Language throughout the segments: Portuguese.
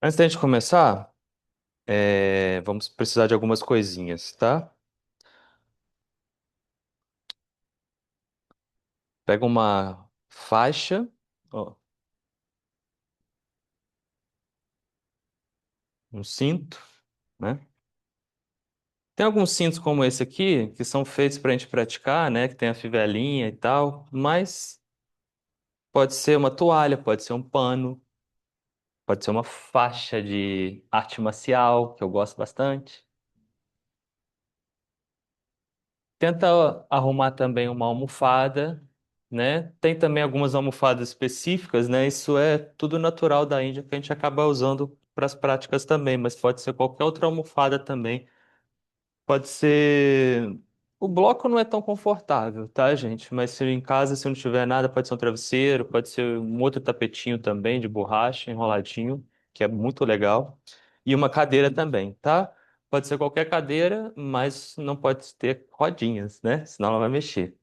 Antes da gente começar, vamos precisar de algumas coisinhas, tá? Pega uma faixa, ó, um cinto, né? Tem alguns cintos como esse aqui, que são feitos para a gente praticar, né? Que tem a fivelinha e tal, mas pode ser uma toalha, pode ser um pano, pode ser uma faixa de arte marcial, que eu gosto bastante. Tenta arrumar também uma almofada, né? Tem também algumas almofadas específicas, né? Isso é tudo natural da Índia que a gente acaba usando para as práticas também, mas pode ser qualquer outra almofada também. Pode ser. O bloco não é tão confortável, tá, gente? Mas se em casa, se não tiver nada, pode ser um travesseiro, pode ser um outro tapetinho também de borracha, enroladinho, que é muito legal. E uma cadeira também, tá? Pode ser qualquer cadeira, mas não pode ter rodinhas, né? Senão ela vai mexer.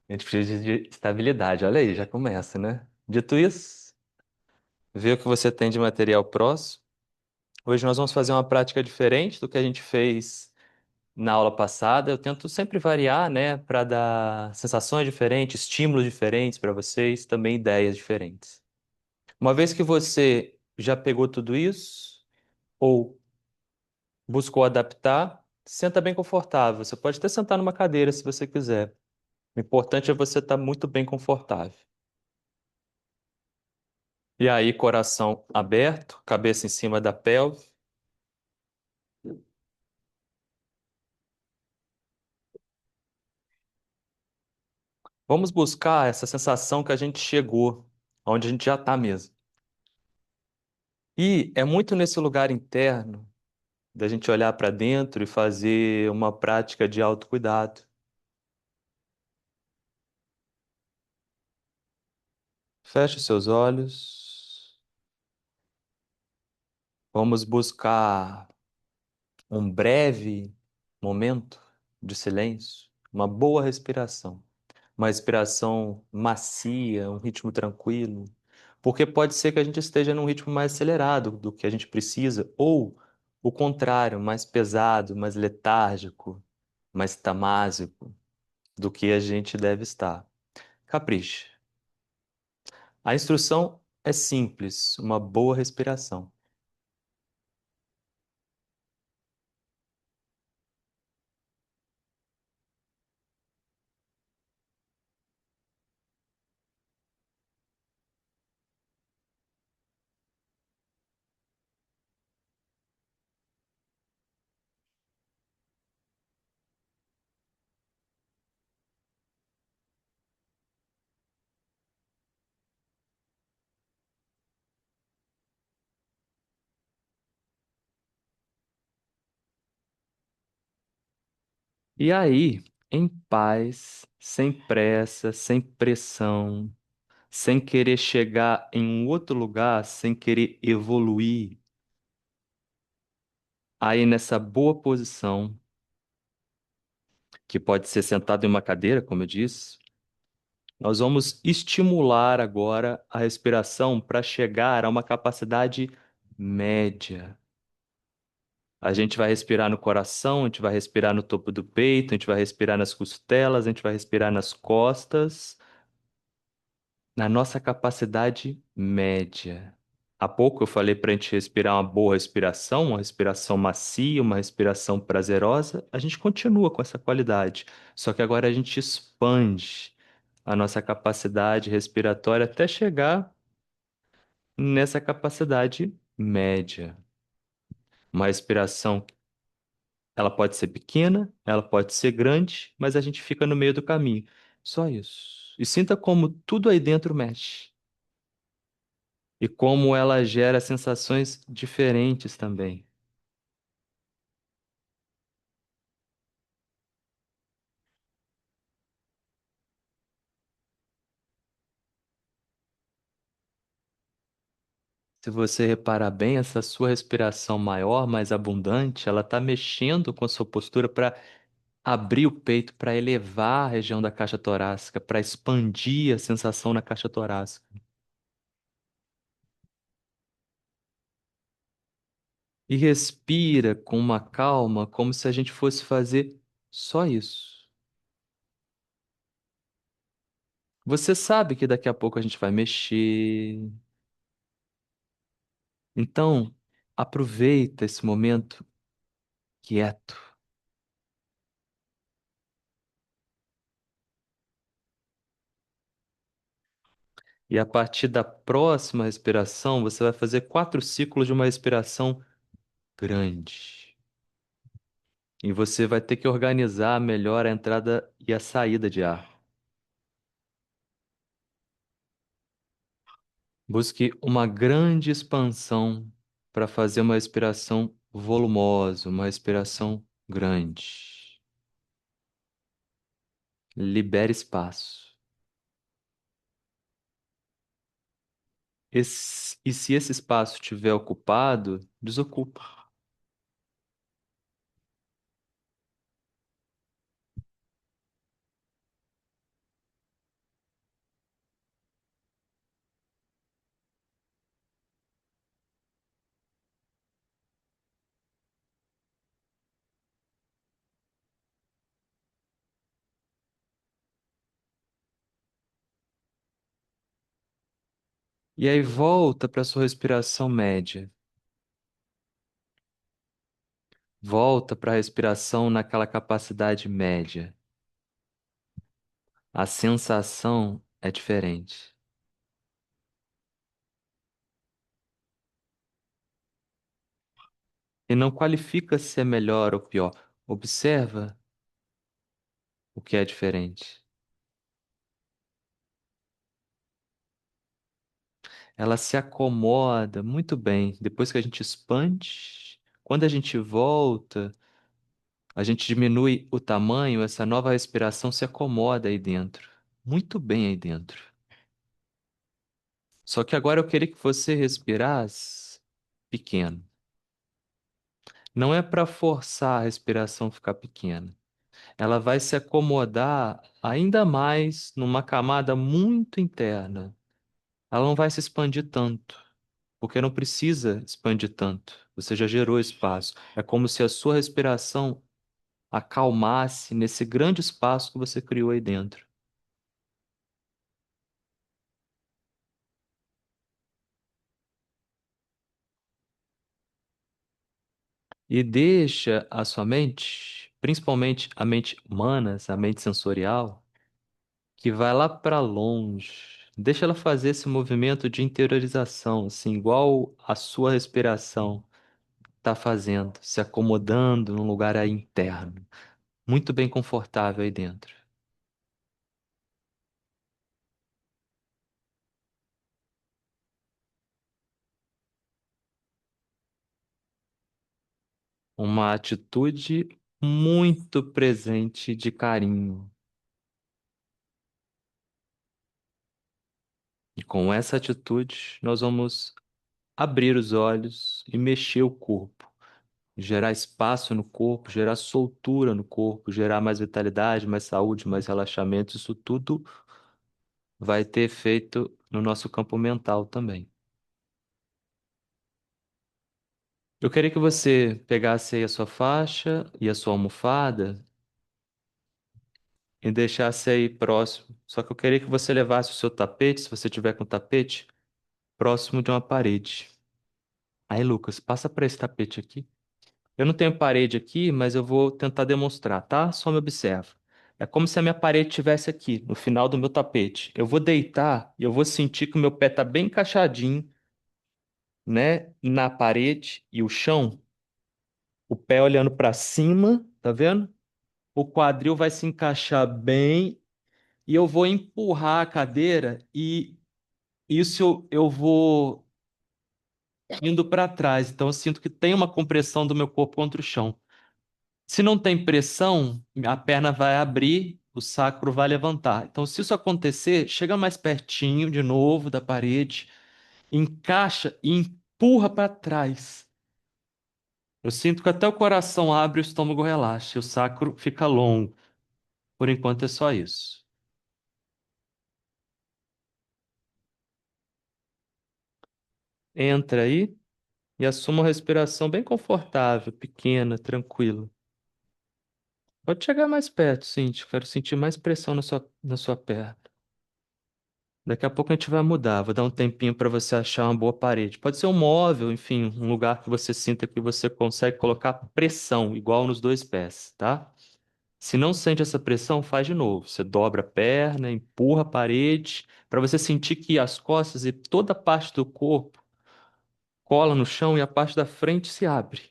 A gente precisa de estabilidade. Olha aí, já começa, né? Dito isso, vê o que você tem de material próximo. Hoje nós vamos fazer uma prática diferente do que a gente fez na aula passada. Eu tento sempre variar, né, para dar sensações diferentes, estímulos diferentes para vocês, também ideias diferentes. Uma vez que você já pegou tudo isso, ou buscou adaptar, senta bem confortável. Você pode até sentar numa cadeira se você quiser. O importante é você estar muito bem confortável. E aí, coração aberto, cabeça em cima da pelve. Vamos buscar essa sensação que a gente chegou, onde a gente já está mesmo. E é muito nesse lugar interno da gente olhar para dentro e fazer uma prática de autocuidado. Feche os seus olhos. Vamos buscar um breve momento de silêncio, uma boa respiração, uma respiração macia, um ritmo tranquilo, porque pode ser que a gente esteja num ritmo mais acelerado do que a gente precisa, ou o contrário, mais pesado, mais letárgico, mais tamásico do que a gente deve estar. Capricha. A instrução é simples, uma boa respiração. E aí, em paz, sem pressa, sem pressão, sem querer chegar em um outro lugar, sem querer evoluir, aí nessa boa posição, que pode ser sentado em uma cadeira, como eu disse, nós vamos estimular agora a respiração para chegar a uma capacidade média. A gente vai respirar no coração, a gente vai respirar no topo do peito, a gente vai respirar nas costelas, a gente vai respirar nas costas, na nossa capacidade média. Há pouco eu falei para a gente respirar uma boa respiração, uma respiração macia, uma respiração prazerosa. A gente continua com essa qualidade, só que agora a gente expande a nossa capacidade respiratória até chegar nessa capacidade média. Uma respiração, ela pode ser pequena, ela pode ser grande, mas a gente fica no meio do caminho. Só isso. E sinta como tudo aí dentro mexe. E como ela gera sensações diferentes também. Se você reparar bem, essa sua respiração maior, mais abundante, ela está mexendo com a sua postura para abrir o peito, para elevar a região da caixa torácica, para expandir a sensação na caixa torácica. e respira com uma calma, como se a gente fosse fazer só isso. Você sabe que daqui a pouco a gente vai mexer. Então, aproveita esse momento quieto. E a partir da próxima respiração, você vai fazer 4 ciclos de uma respiração grande. E você vai ter que organizar melhor a entrada e a saída de ar. Busque uma grande expansão para fazer uma respiração volumosa, uma respiração grande. Libere espaço. E se esse espaço estiver ocupado, desocupa. E aí volta para sua respiração média. Volta para a respiração naquela capacidade média. A sensação é diferente. E não qualifica se é melhor ou pior. Observa o que é diferente. Ela se acomoda muito bem. Depois que a gente expande, quando a gente volta, a gente diminui o tamanho, essa nova respiração se acomoda aí dentro. Muito bem aí dentro. Só que agora eu queria que você respirasse pequeno. Não é para forçar a respiração ficar pequena. Ela vai se acomodar ainda mais numa camada muito interna. Ela não vai se expandir tanto, porque não precisa expandir tanto. Você já gerou espaço. É como se a sua respiração acalmasse nesse grande espaço que você criou aí dentro. E deixa a sua mente, principalmente a mente humana, essa mente sensorial, que vai lá para longe. Deixa ela fazer esse movimento de interiorização, assim, igual a sua respiração está fazendo, se acomodando num lugar aí interno, muito bem confortável aí dentro. Uma atitude muito presente de carinho. E com essa atitude, nós vamos abrir os olhos e mexer o corpo. Gerar espaço no corpo, gerar soltura no corpo, gerar mais vitalidade, mais saúde, mais relaxamento, isso tudo vai ter efeito no nosso campo mental também. Eu queria que você pegasse aí a sua faixa e a sua almofada e deixasse aí próximo. Só que eu queria que você levasse o seu tapete, se você tiver com tapete, próximo de uma parede. Aí, Lucas, passa para esse tapete aqui. Eu não tenho parede aqui, mas eu vou tentar demonstrar, tá? Só me observa. É como se a minha parede estivesse aqui, no final do meu tapete. Eu vou deitar e eu vou sentir que o meu pé tá bem encaixadinho, né, na parede e o chão, o pé olhando para cima, tá vendo? O quadril vai se encaixar bem e eu vou empurrar a cadeira e isso eu vou indo para trás. Então eu sinto que tem uma compressão do meu corpo contra o chão. Se não tem pressão, a perna vai abrir, o sacro vai levantar. Então, se isso acontecer, chega mais pertinho de novo da parede, encaixa e empurra para trás. Eu sinto que até o coração abre e o estômago relaxa, e o sacro fica longo. Por enquanto é só isso. Entra aí E assuma uma respiração bem confortável, pequena, tranquila. Pode chegar mais perto, Cintia. Quero sentir mais pressão na sua perna. Daqui a pouco a gente vai mudar. Vou dar um tempinho para você achar uma boa parede. Pode ser um móvel, enfim, um lugar que você sinta que você consegue colocar pressão, igual nos dois pés, tá? Se não sente essa pressão, faz de novo. Você dobra a perna, empurra a parede, para você sentir que as costas e toda a parte do corpo cola no chão e a parte da frente se abre.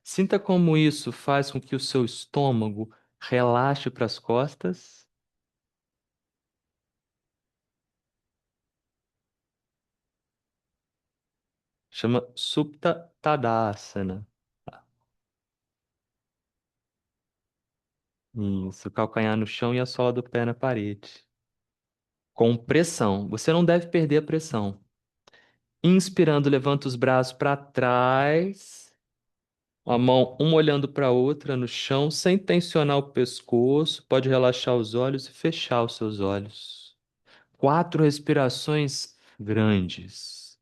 Sinta como isso faz com que o seu estômago relaxe para as costas. Chama Supta Tadasana. Isso, calcanhar no chão e a sola do pé na parede. Com pressão. Você não deve perder a pressão. Inspirando, levanta os braços para trás, a mão uma olhando para a outra no chão, sem tensionar o pescoço. Pode relaxar os olhos e fechar os seus olhos. 4 respirações grandes.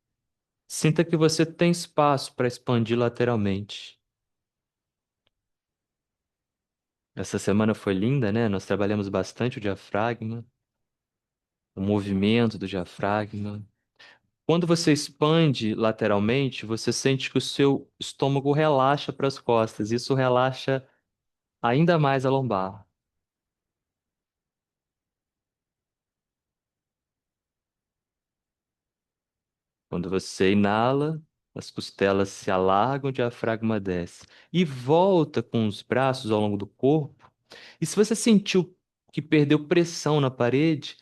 Sinta que você tem espaço para expandir lateralmente. Essa semana foi linda, né? Nós trabalhamos bastante o diafragma, o movimento do diafragma. Quando você expande lateralmente, você sente que o seu estômago relaxa para as costas. Isso relaxa ainda mais a lombar. Quando você inala, as costelas se alargam, o diafragma desce. E volta com os braços ao longo do corpo. E se você sentiu que perdeu pressão na parede,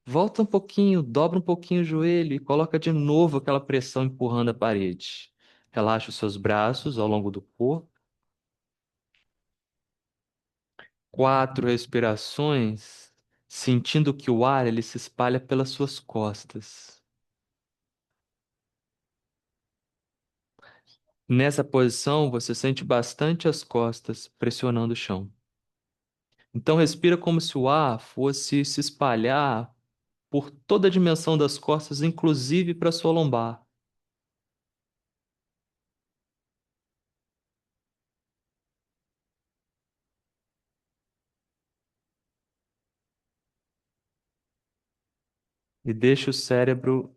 volta um pouquinho, dobra um pouquinho o joelho e coloca de novo aquela pressão empurrando a parede. Relaxa os seus braços ao longo do corpo. 4 respirações, sentindo que o ar ele se espalha pelas suas costas. Nessa posição, você sente bastante as costas pressionando o chão. Então, respira como se o ar fosse se espalhar por toda a dimensão das costas, inclusive para sua lombar. E deixa o cérebro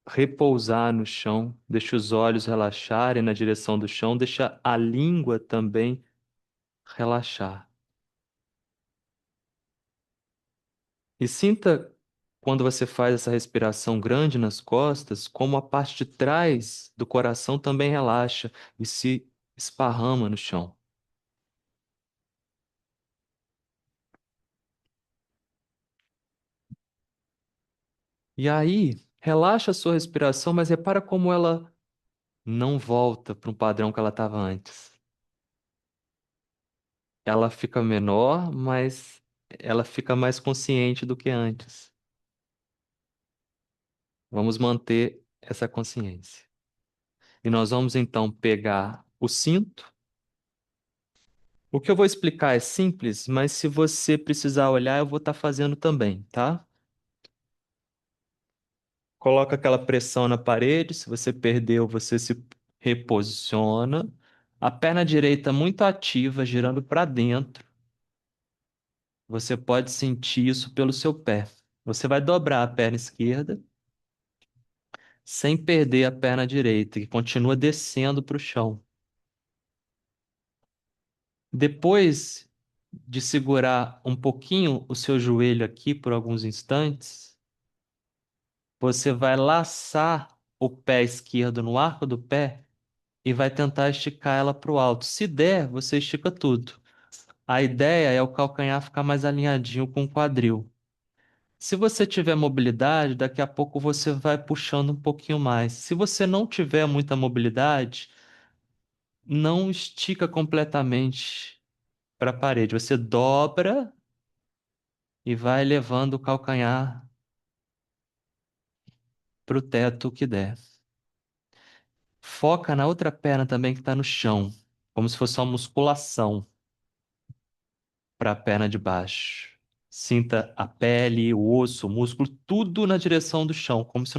repousar no chão, deixa os olhos relaxarem na direção do chão, deixa a língua também relaxar. E sinta, quando você faz essa respiração grande nas costas, como a parte de trás do coração também relaxa e se esparrama no chão. E aí, relaxa a sua respiração, mas repara como ela não volta para um padrão que ela estava antes. Ela fica menor, mas ela fica mais consciente do que antes. Vamos manter essa consciência. E nós vamos então pegar o cinto. O que eu vou explicar é simples, mas se você precisar olhar, eu vou estar fazendo também, tá? Coloca aquela pressão na parede. Se você perdeu, você se reposiciona. A perna direita muito ativa, girando para dentro. Você pode sentir isso pelo seu pé. Você vai dobrar a perna esquerda sem perder a perna direita, que continua descendo para o chão. Depois de segurar um pouquinho o seu joelho aqui por alguns instantes, você vai laçar o pé esquerdo no arco do pé e vai tentar esticar ela para o alto. Se der, você estica tudo. A ideia é o calcanhar ficar mais alinhadinho com o quadril. Se você tiver mobilidade, daqui a pouco você vai puxando um pouquinho mais. Se você não tiver muita mobilidade, não estica completamente para a parede. Você dobra e vai levando o calcanhar para o teto que der. Foca na outra perna também que está no chão, como se fosse uma musculação para a perna de baixo. Sinta a pele, o osso, o músculo, tudo na direção do chão, como se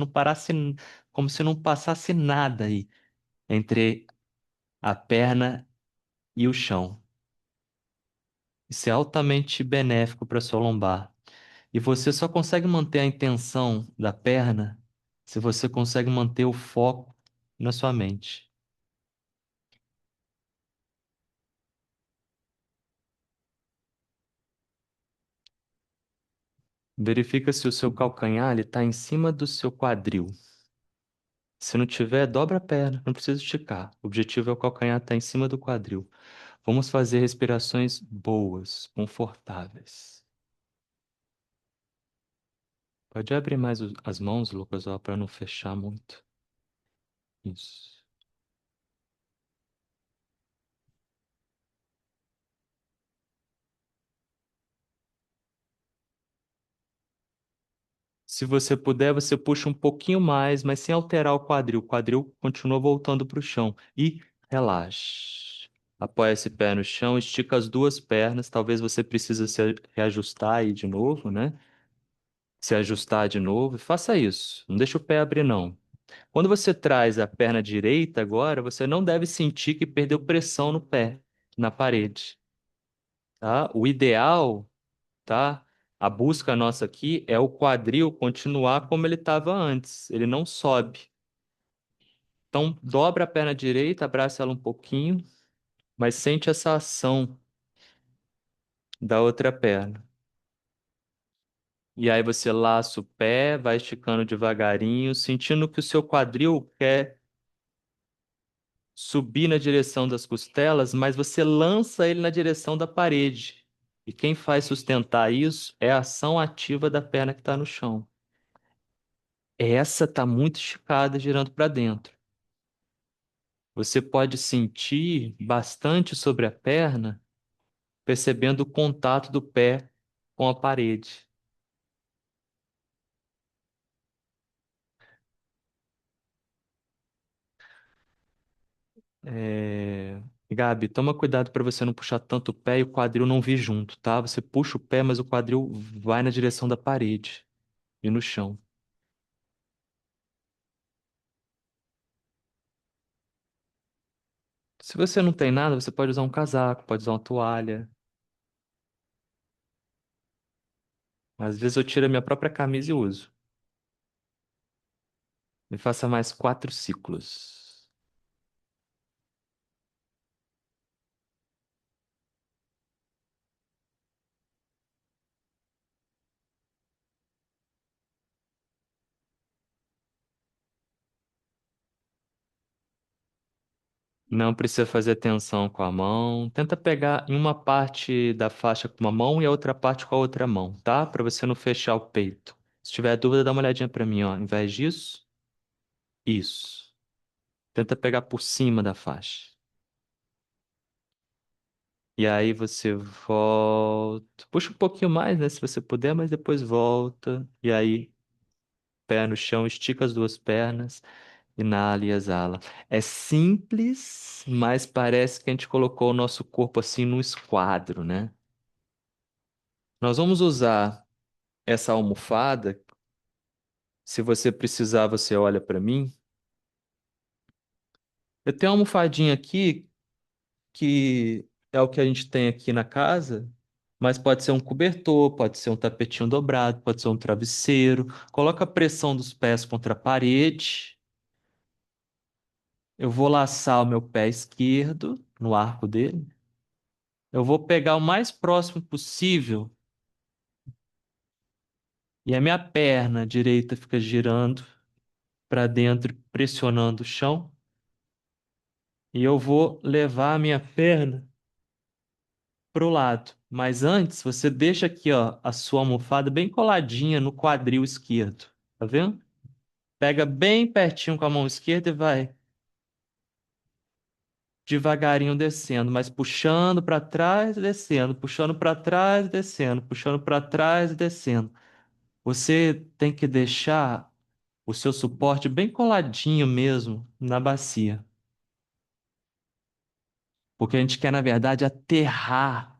não passasse nada aí entre a perna e o chão. Isso é altamente benéfico para sua lombar. E você só consegue manter a intenção da perna se você consegue manter o foco na sua mente. Verifica se o seu calcanhar está em cima do seu quadril. Se não tiver, dobra a perna, não precisa esticar. O objetivo é o calcanhar estar em cima do quadril. Vamos fazer respirações boas, confortáveis. Pode abrir mais as mãos, Lucas, para não fechar muito. Isso. Se você puder, você puxa um pouquinho mais, mas sem alterar o quadril. O quadril continua voltando para o chão. E relaxe. Apoia esse pé no chão, estica as duas pernas. Talvez você precise se reajustar aí de novo, né? Se ajustar de novo. Faça isso. Não deixa o pé abrir, não. Quando você traz a perna direita agora, você não deve sentir que perdeu pressão no pé, na parede, tá? O ideal, tá? A busca nossa aqui é o quadril continuar como ele estava antes. Ele não sobe. Então, dobra a perna direita, abraça ela um pouquinho, mas sente essa ação da outra perna. E aí você laça o pé, vai esticando devagarinho, sentindo que o seu quadril quer subir na direção das costelas, mas você lança ele na direção da parede. E quem faz sustentar isso é a ação ativa da perna que está no chão. Essa está muito esticada, girando para dentro. Você pode sentir bastante sobre a perna, percebendo o contato do pé com a parede. É... Gabi, toma cuidado para você não puxar tanto o pé e o quadril não vir junto, tá? Você puxa o pé, mas o quadril vai na direção da parede e no chão. Se você não tem nada, você pode usar um casaco, pode usar uma toalha. Às vezes eu tiro a minha própria camisa e uso. E faça mais 4 ciclos. Não precisa fazer tensão com a mão. Tenta pegar em uma parte da faixa com uma mão e a outra parte com a outra mão, tá? Para você não fechar o peito. Se tiver dúvida, dá uma olhadinha para mim, ó. Em vez disso, isso. Tenta pegar por cima da faixa. E aí você volta. Puxa um pouquinho mais, né? Se você puder, mas depois volta. E aí, pé no chão, estica as duas pernas. Inala e exala. É simples, mas parece que a gente colocou o nosso corpo assim num esquadro, né? Nós vamos usar essa almofada. Se você precisar, você olha para mim. Eu tenho uma almofadinha aqui que é o que a gente tem aqui na casa, mas pode ser um cobertor, pode ser um tapetinho dobrado, pode ser um travesseiro. Coloca a pressão dos pés contra a parede. Eu vou laçar o meu pé esquerdo no arco dele. Eu vou pegar o mais próximo possível e a minha perna direita fica girando para dentro, pressionando o chão. E eu vou levar a minha perna para o lado. Mas antes, você deixa aqui, ó, a sua almofada bem coladinha no quadril esquerdo. Tá vendo? Pega bem pertinho com a mão esquerda e vai devagarinho descendo, mas puxando para trás, e descendo, puxando para trás, e descendo, puxando para trás, e descendo. Você tem que deixar o seu suporte bem coladinho mesmo na bacia. Porque a gente quer, na verdade, aterrar.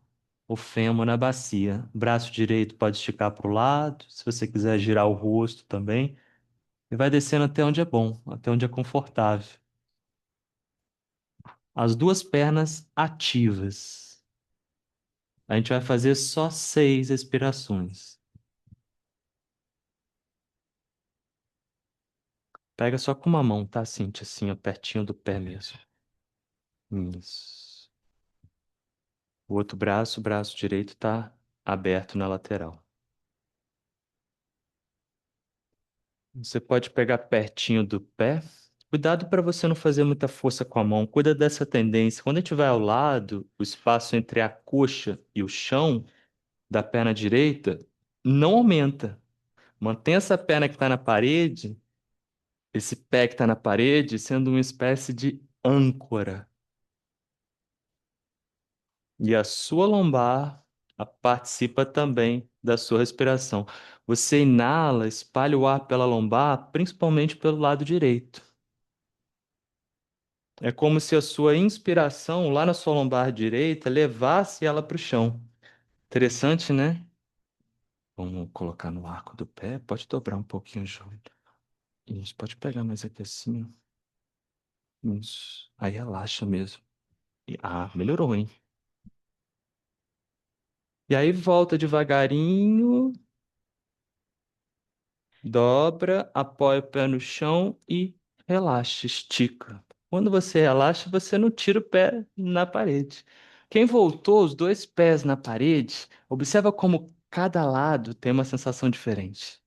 o fêmur na bacia. Braço direito pode esticar para o lado, se você quiser girar o rosto também. E vai descendo até onde é bom, até onde é confortável. As duas pernas ativas. A gente vai fazer só 6 respirações. Pega só com uma mão, tá, Cintia? Assim, ó, pertinho do pé mesmo. Isso. O outro braço, o braço direito, tá aberto na lateral. Você pode pegar pertinho do pé. Cuidado para você não fazer muita força com a mão. Cuida dessa tendência. Quando a gente vai ao lado, o espaço entre a coxa e o chão da perna direita não aumenta. Mantém essa perna que está na parede, esse pé que está na parede, sendo uma espécie de âncora. E a sua lombar participa também da sua respiração. Você inala, espalha o ar pela lombar, principalmente pelo lado direito. É como se a sua inspiração lá na sua lombar direita levasse ela para o chão. Interessante, né? Vamos colocar no arco do pé. Pode dobrar um pouquinho o joelho. Isso, pode pegar mais aqui assim, ó. Isso. Aí relaxa mesmo. Melhorou, hein? E aí volta devagarinho, dobra, apoia o pé no chão e relaxa, estica. Quando você relaxa, você não tira o pé na parede. Quem voltou os dois pés na parede, observa como cada lado tem uma sensação diferente.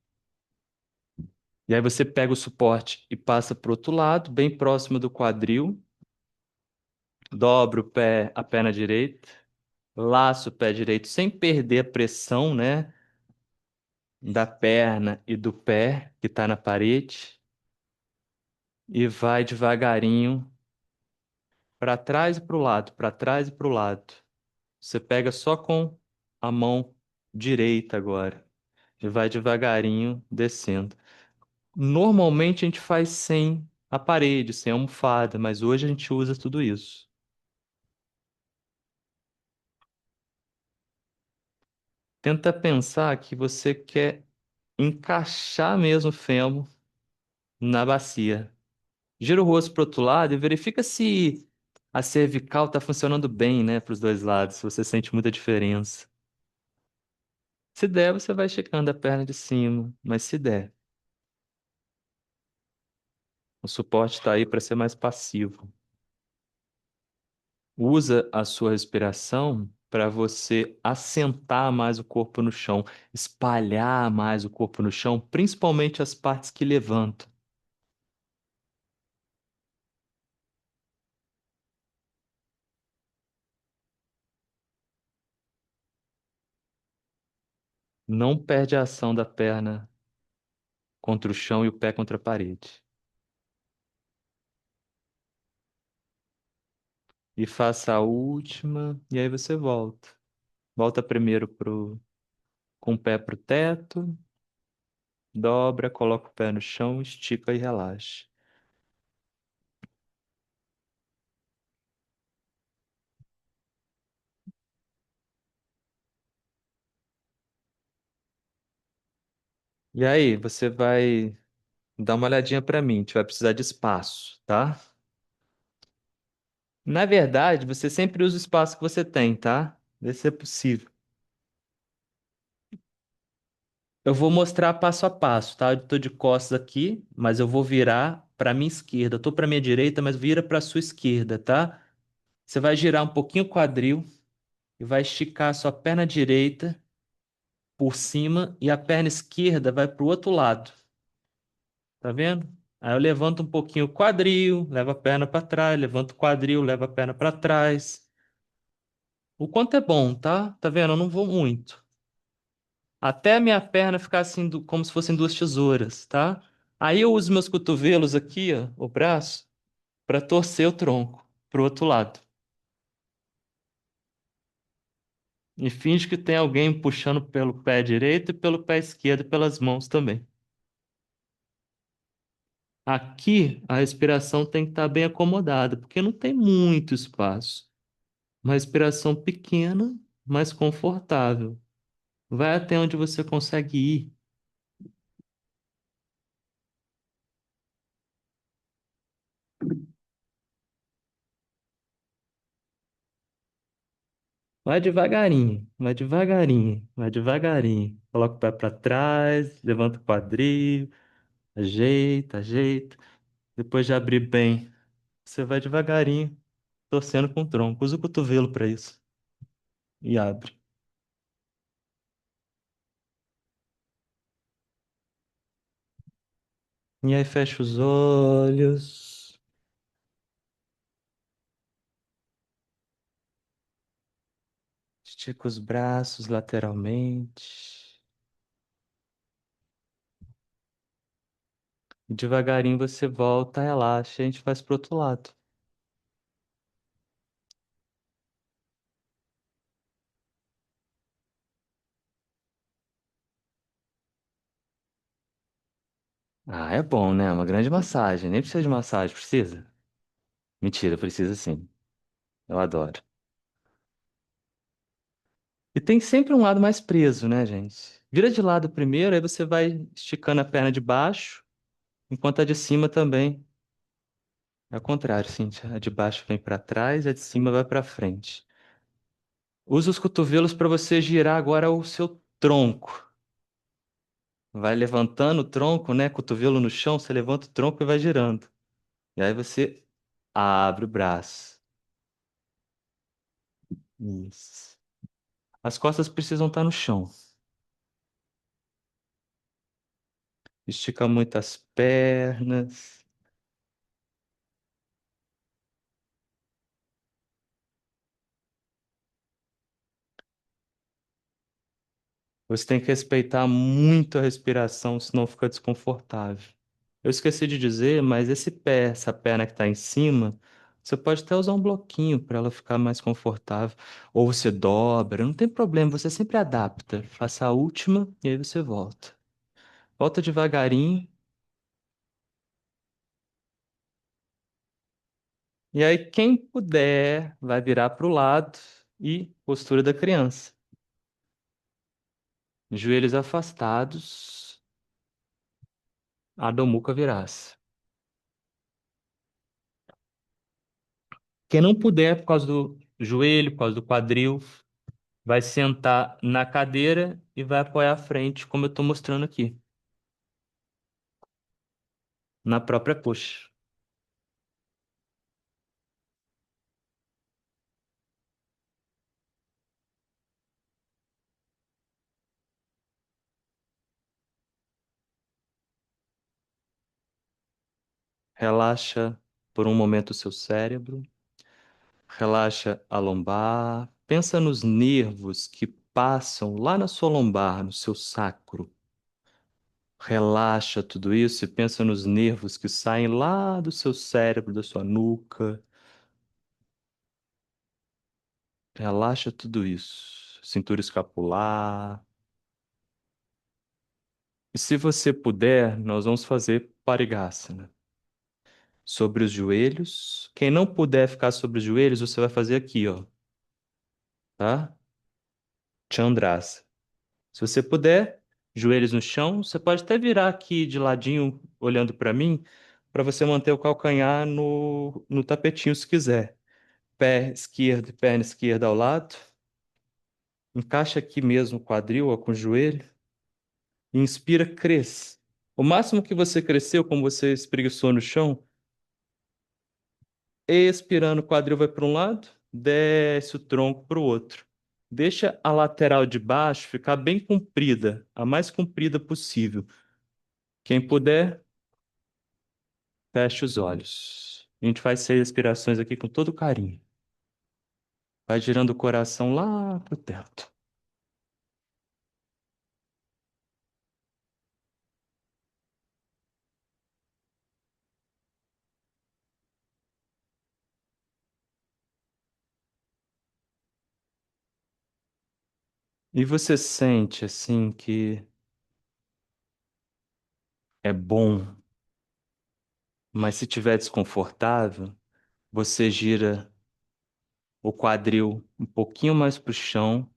E aí você pega o suporte e passa para o outro lado, bem próximo do quadril, dobra o pé, a perna direita, laça o pé direito sem perder a pressão, né, da perna e do pé que está na parede e vai devagarinho para trás e para o lado, para trás e para o lado. Você pega só com a mão direita agora e vai devagarinho descendo. Normalmente a gente faz sem a parede, sem a almofada, mas hoje a gente usa tudo isso. Tenta pensar que você quer encaixar mesmo o fêmur na bacia. Gira o rosto para o outro lado e verifica se a cervical está funcionando bem, né, para os dois lados, se você sente muita diferença. Se der, você vai esticando a perna de cima, mas se der, o suporte está aí para ser mais passivo. Usa a sua respiração para você assentar mais o corpo no chão, espalhar mais o corpo no chão, principalmente as partes que levantam. Não perde a ação da perna contra o chão e o pé contra a parede. E faça a última, e aí você volta. Volta primeiro com o pé pro teto, dobra, coloca o pé no chão, estica e relaxa. E aí, você vai dar uma olhadinha para mim, a gente vai precisar de espaço, tá? Na verdade, você sempre usa o espaço que você tem, tá? Vê se é possível. Eu vou mostrar passo a passo, tá? Eu tô de costas aqui, mas eu vou virar para minha esquerda. Eu tô para minha direita, mas vira para sua esquerda, tá? Você vai girar um pouquinho o quadril e vai esticar a sua perna direita por cima e a perna esquerda vai para o outro lado. Tá vendo? Aí eu levanto um pouquinho o quadril, levo a perna para trás, levanto o quadril, levo a perna para trás. O quanto é bom, tá? Tá vendo? Eu não vou muito. Até a minha perna ficar assim, como se fossem duas tesouras, tá? Aí eu uso meus cotovelos aqui, ó, o braço, para torcer o tronco pro outro lado. E finge que tem alguém puxando pelo pé direito e pelo pé esquerdo, pelas mãos também. Aqui a respiração tem que estar bem acomodada, porque não tem muito espaço. Uma respiração pequena mais confortável. Vai até onde você consegue ir. Vai devagarinho, vai devagarinho, vai devagarinho. Coloca o pé para trás, levanta o quadril, ajeita, ajeita. Depois de abrir bem, você vai devagarinho, torcendo com o tronco. Usa o cotovelo para isso. E abre. E aí fecha os olhos, estica os braços lateralmente. E devagarinho você volta, relaxa e a gente faz pro outro lado. Ah, é bom, né? Uma grande massagem. Nem precisa de massagem, precisa? Mentira, precisa sim. Eu adoro. E tem sempre um lado mais preso, né, gente? Vira de lado primeiro, aí você vai esticando a perna de baixo, enquanto a de cima também. É o contrário, Cíntia. A de baixo vem para trás, a de cima vai para frente. Usa os cotovelos para você girar agora o seu tronco. Vai levantando o tronco, né? Cotovelo no chão, você levanta o tronco e vai girando. E aí você abre o braço. Isso. As costas precisam estar no chão. Estica muito as pernas. Você tem que respeitar muito a respiração, senão fica desconfortável. Eu esqueci de dizer, mas esse pé, essa perna que está em cima, você pode até usar um bloquinho para ela ficar mais confortável. Ou você dobra, não tem problema, você sempre adapta. Faça a última e aí você volta. Volta devagarinho. E aí, quem puder, vai virar para o lado e postura da criança. Joelhos afastados, Adho Mukha Virasa. Quem não puder, por causa do joelho, por causa do quadril, vai sentar na cadeira e vai apoiar a frente, como eu estou mostrando aqui, na própria coxa. Relaxa por um momento o seu cérebro, relaxa a lombar, pensa nos nervos que passam lá na sua lombar, no seu sacro. Relaxa tudo isso e pensa nos nervos que saem lá do seu cérebro, da sua nuca. Relaxa tudo isso. Cintura escapular. E se você puder, nós vamos fazer Parigasana. Sobre os joelhos. Quem não puder ficar sobre os joelhos, você vai fazer aqui, ó, tá? Chandrasa. Se você puder, joelhos no chão, você pode até virar aqui de ladinho, olhando para mim, para você manter o calcanhar no tapetinho, se quiser. Pé esquerdo e perna esquerda ao lado. Encaixa aqui mesmo o quadril, ó, com o joelho. Inspira, cresce. O máximo que você cresceu, como você espreguiçou no chão, expirando, o quadril vai para um lado, desce o tronco para o outro. Deixa a lateral de baixo ficar bem comprida, a mais comprida possível. Quem puder, feche os olhos. A gente faz 6 respirações aqui com todo carinho. Vai girando o coração lá pro teto. E você sente assim que é bom, mas se tiver desconfortável, você gira o quadril um pouquinho mais para o chão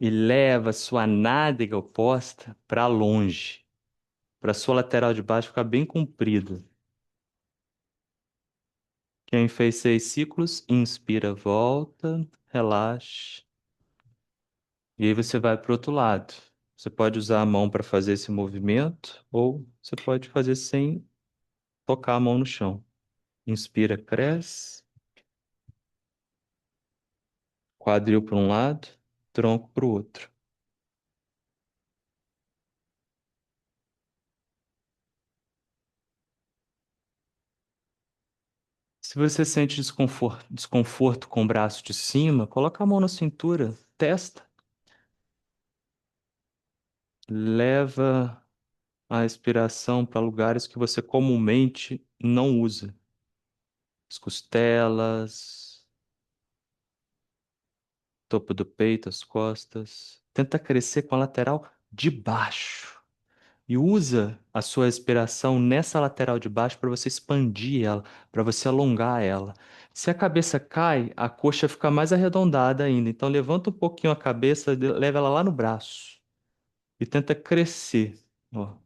e leva sua nádega oposta para longe, para sua lateral de baixo ficar bem comprida. Quem fez 6 ciclos, inspira, volta, relaxa. E aí você vai para o outro lado. Você pode usar a mão para fazer esse movimento, ou você pode fazer sem tocar a mão no chão. Inspira, cresce, quadril para um lado, tronco para o outro. Se você sente desconforto com o braço de cima, coloca a mão na cintura, testa, leva a respiração para lugares que você comumente não usa. As costelas, topo do peito, as costas. Tenta crescer com a lateral de baixo. E usa a sua respiração nessa lateral de baixo para você expandir ela, para você alongar ela. Se a cabeça cai, a coxa fica mais arredondada ainda. Então levanta um pouquinho a cabeça, leva ela lá no braço e tenta crescer. Ó,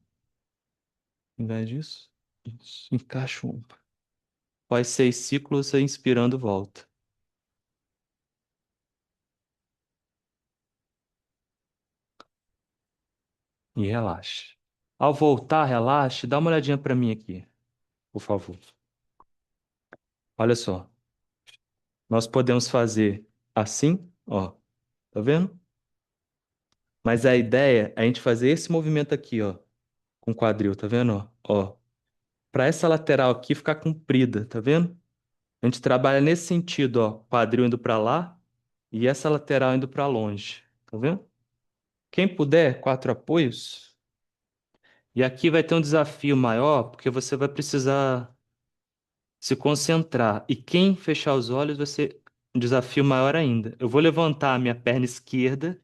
em vez disso, isso. Encaixa o ombro. Faz 6 ciclos, você inspirando, volta. E relaxa. Ao voltar, relaxe, dá uma olhadinha para mim aqui, por favor. Olha só. Nós podemos fazer assim, ó. Tá vendo? Mas a ideia é a gente fazer esse movimento aqui, ó, com o quadril, tá vendo? Ó, para essa lateral aqui ficar comprida, tá vendo? A gente trabalha nesse sentido, ó, quadril indo para lá e essa lateral indo para longe, tá vendo? Quem puder, 4 apoios. E aqui vai ter um desafio maior, porque você vai precisar se concentrar. E quem fechar os olhos vai ser um desafio maior ainda. Eu vou levantar a minha perna esquerda,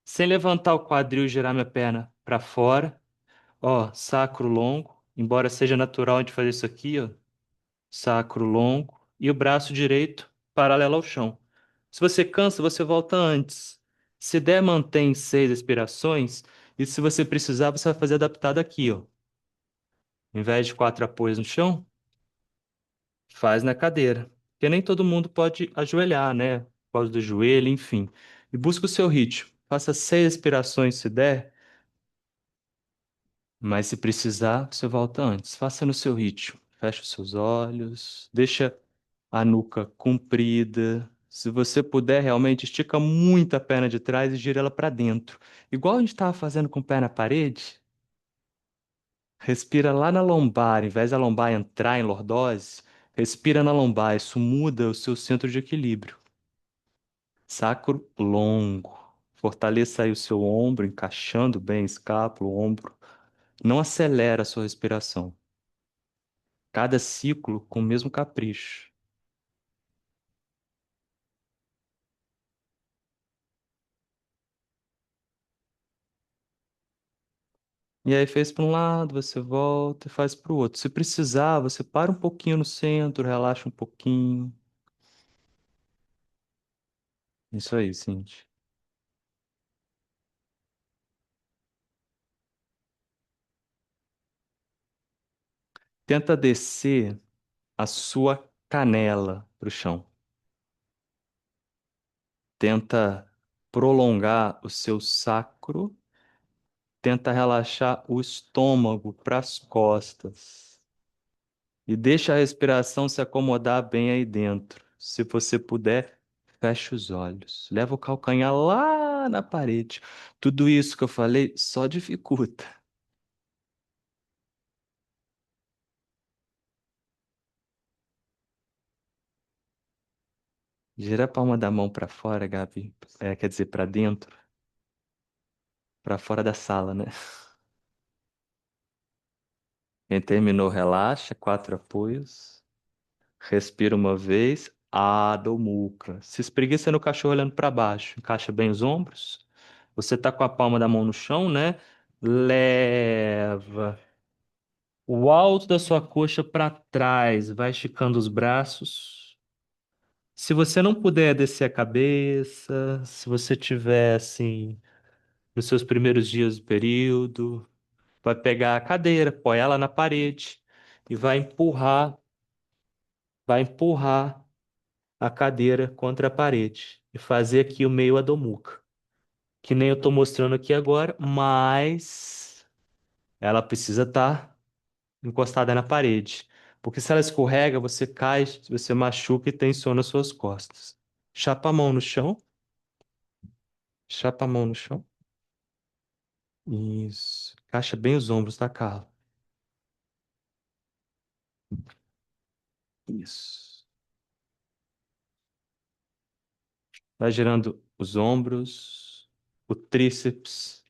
sem levantar o quadril e girar minha perna para fora. Ó, sacro longo, embora seja natural a gente fazer isso aqui, ó, sacro longo, e o braço direito paralelo ao chão. Se você cansa, você volta antes. Se der, mantém 6 respirações, e se você precisar, você vai fazer adaptado aqui, ó. Em vez de 4 apoios no chão, faz na cadeira. Porque nem todo mundo pode ajoelhar, né? Por causa do joelho, enfim. E busca o seu ritmo. Faça 6 respirações se der. Mas se precisar, você volta antes. Faça no seu ritmo. Feche os seus olhos, deixa a nuca comprida. Se você puder, realmente estica muito a perna de trás e gira ela para dentro. Igual a gente estava fazendo com o pé na parede. Respira lá na lombar, em vez da lombar entrar em lordose, respira na lombar. Isso muda o seu centro de equilíbrio. Sacro longo. Fortaleça aí o seu ombro, encaixando bem a escápula, o ombro. Não acelera a sua respiração. Cada ciclo com o mesmo capricho. E aí fez para um lado, você volta e faz para o outro. Se precisar, você para um pouquinho no centro, relaxa um pouquinho. Isso aí, Cindy. Tenta descer a sua canela para o chão. Tenta prolongar o seu sacro. Tenta relaxar o estômago para as costas. E deixa a respiração se acomodar bem aí dentro. Se você puder, feche os olhos. Leva o calcanhar lá na parede. Tudo isso que eu falei só dificulta. Gira a palma da mão para fora, Gabi. É, quer dizer, para dentro, para fora da sala, né? Quem terminou, relaxa. 4 apoios. Respira uma vez. Adho Mukha. Se espreguiça no cachorro olhando para baixo. Encaixa bem os ombros. Você tá com a palma da mão no chão, né? Leva o alto da sua coxa para trás, vai esticando os braços. Se você não puder descer a cabeça, se você tiver assim, nos seus primeiros dias do período, vai pegar a cadeira, põe ela na parede e vai empurrar a cadeira contra a parede e fazer aqui o meio Adomuka, que nem eu estou mostrando aqui agora, mas ela precisa estar encostada na parede, porque se ela escorrega, você cai, você machuca e tensiona suas costas. Chapa a mão no chão, chapa a mão no chão. Isso. Caixa bem os ombros, tá, Carla? Isso. Vai girando os ombros, o tríceps,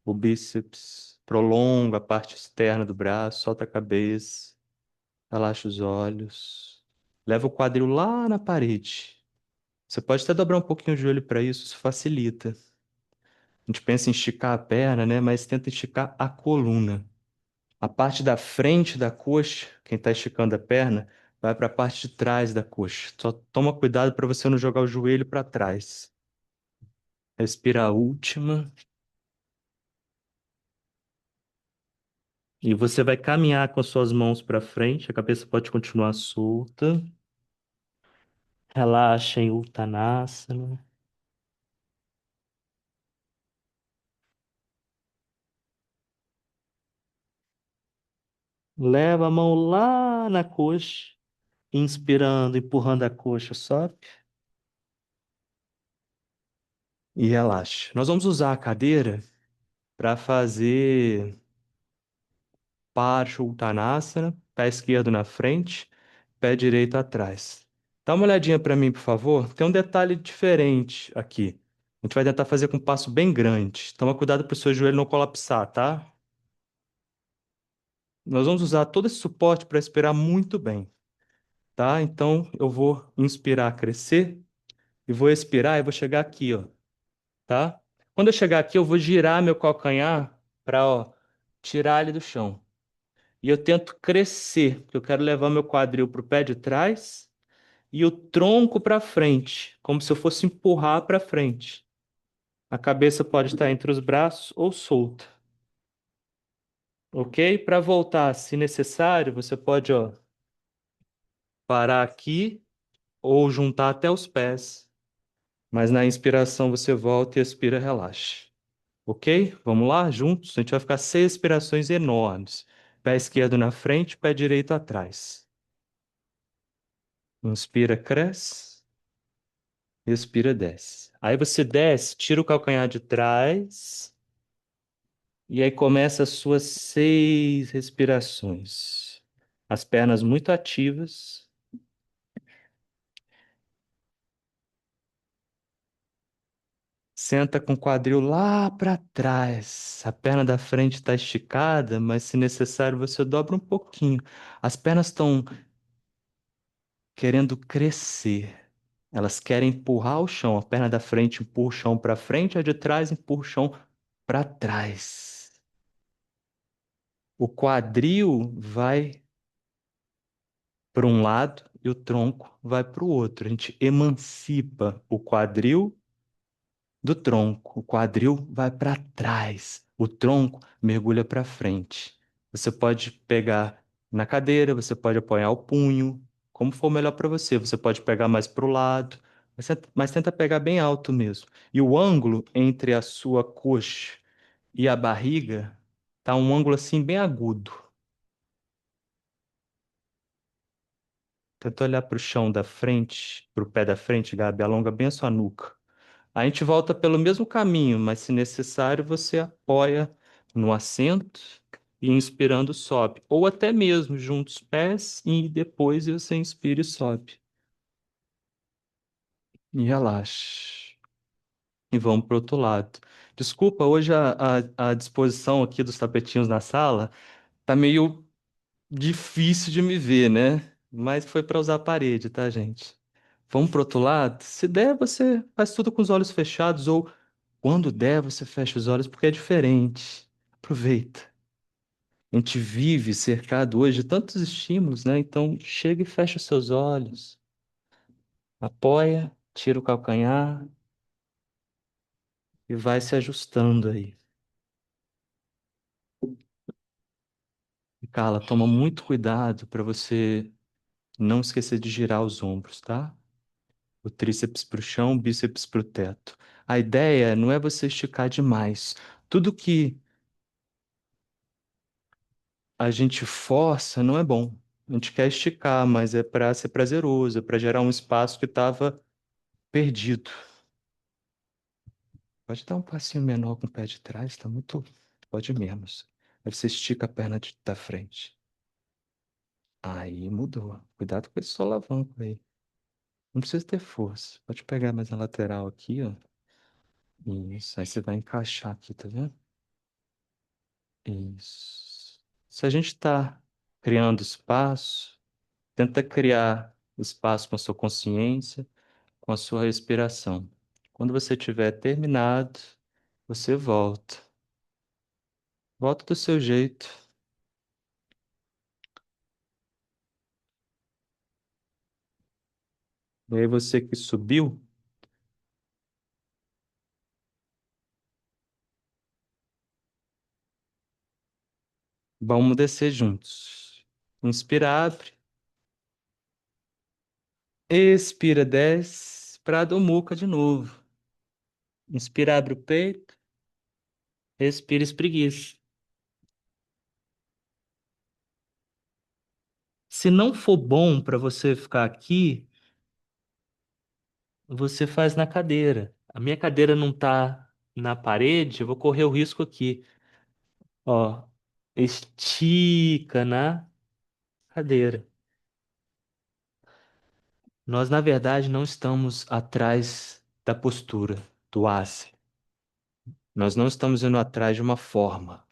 o bíceps. Prolonga a parte externa do braço, solta a cabeça, relaxa os olhos. Leva o quadril lá na parede. Você pode até dobrar um pouquinho o joelho para isso, isso facilita. A gente pensa em esticar a perna, né? Mas tenta esticar a coluna. A parte da frente da coxa, quem está esticando a perna, vai para a parte de trás da coxa. Só toma cuidado para você não jogar o joelho para trás. Respira a última. E você vai caminhar com as suas mãos para frente. A cabeça pode continuar solta. Relaxa em Uttanasana. Leva a mão lá na coxa. Inspirando, empurrando a coxa, sobe. E relaxa. Nós vamos usar a cadeira para fazer Parsha Uttanasana, pé esquerdo na frente, pé direito atrás. Dá uma olhadinha para mim, por favor. Tem um detalhe diferente aqui. A gente vai tentar fazer com um passo bem grande. Toma cuidado para o seu joelho não colapsar, tá? Nós vamos usar todo esse suporte para respirar muito bem, tá? Então eu vou inspirar, crescer, e vou expirar e vou chegar aqui, ó, tá? Quando eu chegar aqui, eu vou girar meu calcanhar para, ó, tirar ele do chão. E eu tento crescer, porque eu quero levar meu quadril para o pé de trás e o tronco para frente, como se eu fosse empurrar para frente. A cabeça pode estar entre os braços ou solta, ok? Para voltar, se necessário, você pode, ó, parar aqui ou juntar até os pés. Mas na inspiração você volta e expira, relaxa. Ok? Vamos lá, juntos? A gente vai ficar 6 respirações enormes. Pé esquerdo na frente, pé direito atrás. Inspira, cresce. Respira, desce. Aí você desce, tira o calcanhar de trás e aí começa as suas 6 respirações. As pernas muito ativas. Senta com o quadril lá para trás. A perna da frente está esticada, mas se necessário você dobra um pouquinho. As pernas estão querendo crescer. Elas querem empurrar o chão. A perna da frente empurra o chão para frente, a de trás empurra o chão para trás. O quadril vai para um lado e o tronco vai para o outro. A gente emancipa o quadril do tronco. O quadril vai para trás, o tronco mergulha para frente. Você pode pegar na cadeira, você pode apoiar o punho, como for melhor para você. Você pode pegar mais para o lado, mas tenta pegar bem alto mesmo. E o ângulo entre a sua coxa e a barriga tá um ângulo assim bem agudo. Tenta olhar para o chão da frente, para o pé da frente, Gabi, alonga bem a sua nuca. A gente volta pelo mesmo caminho, mas se necessário, você apoia no assento e inspirando sobe. Ou até mesmo junta os pés e depois você inspira e sobe. E relaxa. E vamos para o outro lado. Desculpa, hoje a disposição aqui dos tapetinhos na sala tá meio difícil de me ver, né? Mas foi para usar a parede, tá, gente? Vamos pro outro lado? Se der, você faz tudo com os olhos fechados, ou quando der, você fecha os olhos, porque é diferente. Aproveita. A gente vive cercado hoje de tantos estímulos, né? Então, chega e fecha os seus olhos. Apoia, tira o calcanhar e vai se ajustando aí. E, Carla, toma muito cuidado para você não esquecer de girar os ombros, tá? O tríceps para o chão, o bíceps para o teto. A ideia não é você esticar demais. Tudo que a gente força não é bom. A gente quer esticar, mas é para ser prazeroso, é para gerar um espaço que estava perdido. Pode dar um passinho menor com o pé de trás, tá muito. Pode menos. Aí você estica a perna da frente. Aí mudou. Cuidado com esse solavanco aí. Não precisa ter força. Pode pegar mais na lateral aqui, ó. Isso. Aí você vai encaixar aqui, tá vendo? Isso. Se a gente está criando espaço, tenta criar espaço com a sua consciência, com a sua respiração. Quando você tiver terminado, você volta. Volta do seu jeito. E aí você que subiu, vamos descer juntos. Inspira, abre. Expira, desce. Pra do muca de novo. Inspira, abre o peito. Respira, espreguiça. Se não for bom para você ficar aqui, você faz na cadeira. A minha cadeira não tá na parede, eu vou correr o risco aqui. Ó, estica na cadeira. Nós, na verdade, não estamos atrás da postura, do asse. Nós não estamos indo atrás de uma forma.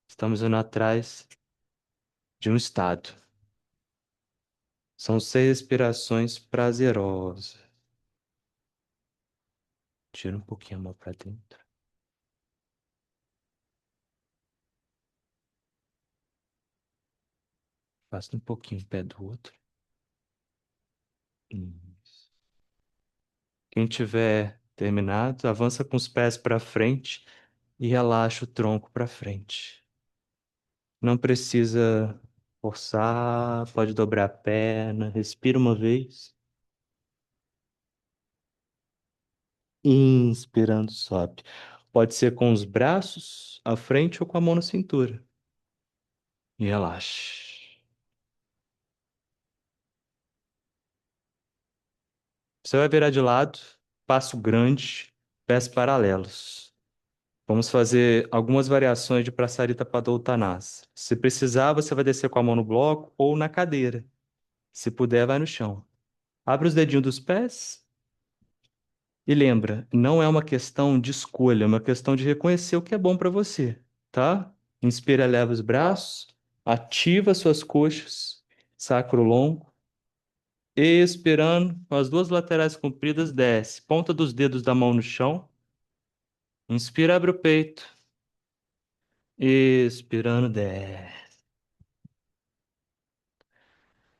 Estamos indo atrás de um estado. São 6 respirações prazerosas. Tira um pouquinho a mão para dentro. Afasta um pouquinho o pé do outro. Isso. Quem tiver terminado, avança com os pés para frente e relaxa o tronco para frente. Não precisa forçar, pode dobrar a perna, respira uma vez. Inspirando, sobe. Pode ser com os braços à frente ou com a mão na cintura. E relaxe. Você vai virar de lado, passo grande, pés paralelos. Vamos fazer algumas variações de Prasarita Padottanasana. Se precisar, você vai descer com a mão no bloco ou na cadeira. Se puder, vai no chão. Abre os dedinhos dos pés e lembra, não é uma questão de escolha, é uma questão de reconhecer o que é bom para você, tá? Inspira, eleva os braços, ativa suas coxas, sacro longo. Expirando, com as duas laterais compridas, desce. Ponta dos dedos da mão no chão. Inspira, abre o peito. Expirando, desce.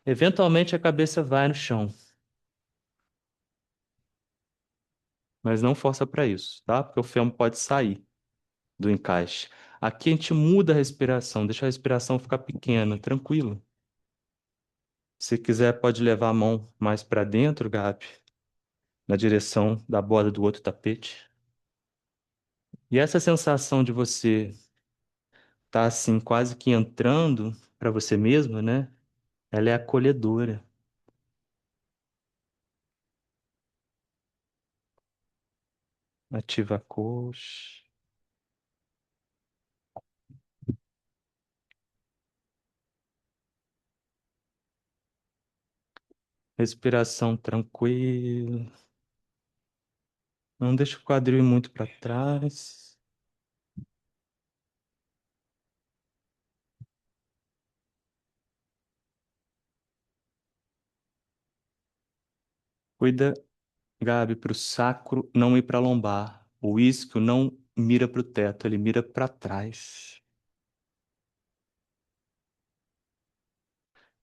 Eventualmente a cabeça vai no chão, mas não força para isso, tá? Porque o fêmur pode sair do encaixe. Aqui a gente muda a respiração, deixa a respiração ficar pequena, tranquilo. Se quiser, pode levar a mão mais para dentro, Gabi, na direção da borda do outro tapete. E essa sensação de você tá assim quase que entrando para você mesmo, né? Ela é acolhedora. Ativa a coxa. Respiração tranquila. Não deixa o quadril ir muito para trás. Cuida, Gabi, para o sacro não ir para a lombar. O isquio não mira para o teto, ele mira para trás.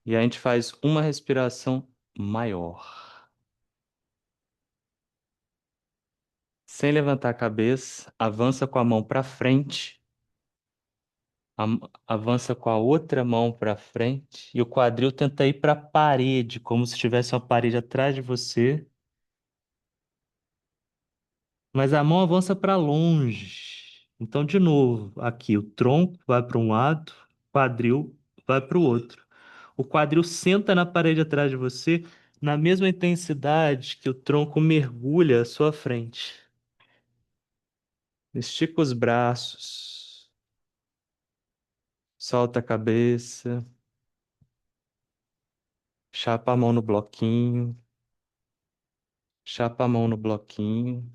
E a gente faz uma respiração maior. sem levantar a cabeça, avança com a mão para frente, avança com a outra mão para frente e o quadril tenta ir para a parede, como se tivesse uma parede atrás de você, mas a mão avança para longe. Então, de novo, aqui o tronco vai para um lado, o quadril vai para o outro. O quadril senta na parede atrás de você na mesma intensidade que o tronco mergulha à sua frente. Estica os braços, solta a cabeça, chapa a mão no bloquinho, chapa a mão no bloquinho.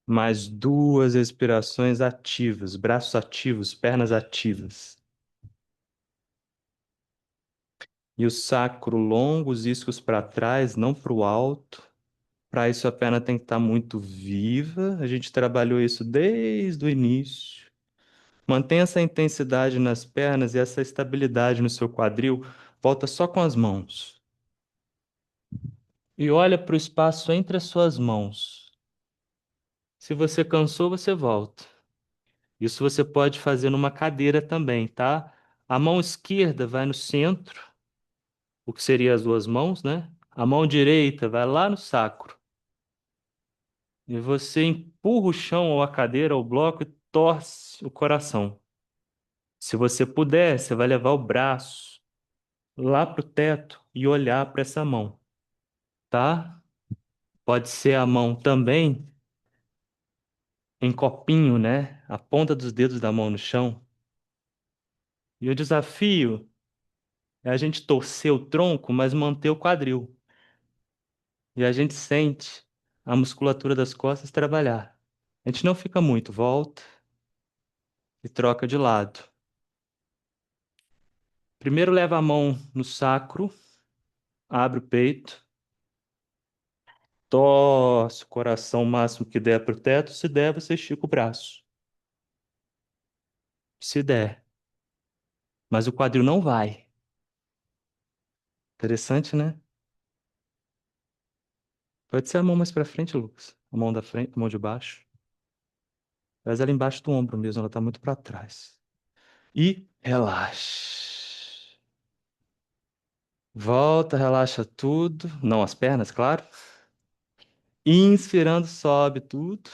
Mais duas respirações ativas, braços ativos, pernas ativas. E o sacro longo, os isquios para trás, não para o alto. Para isso a perna tem que estar muito viva. A gente trabalhou isso desde o início. Mantenha essa intensidade nas pernas e essa estabilidade no seu quadril. Volta só com as mãos. E olha para o espaço entre as suas mãos. Se você cansou, você volta. Isso você pode fazer numa cadeira também, tá? A mão esquerda vai no centro, o que seria as duas mãos, né? A mão direita vai lá no sacro. E você empurra o chão ou a cadeira ou o bloco e torce o coração. Se você puder, você vai levar o braço lá pro teto e olhar para essa mão, tá? Pode ser a mão também em copinho, né? A ponta dos dedos da mão no chão. E o desafio é a gente torcer o tronco, mas manter o quadril. E a gente sente a musculatura das costas trabalhar. A gente não fica muito, volta e troca de lado. Primeiro leva a mão no sacro, abre o peito, torce o coração o máximo que der pro teto. Se der, você estica o braço. Se der. Mas o quadril não vai. Interessante, né? Pode ser a mão mais pra frente, Lucas. A mão da frente, a mão de baixo. Traz ela embaixo do ombro mesmo, ela tá muito pra trás. E relaxa. Volta, relaxa tudo. Não as pernas, claro. Inspirando, sobe tudo.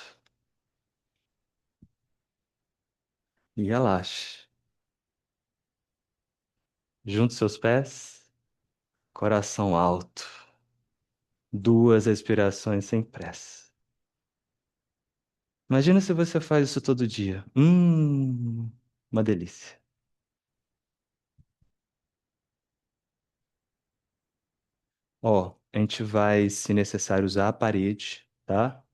E relaxa. Junte seus pés. Coração alto. Duas respirações sem pressa. Imagina se você faz isso todo dia. Uma delícia. Ó, a gente vai, se necessário, usar a parede, tá?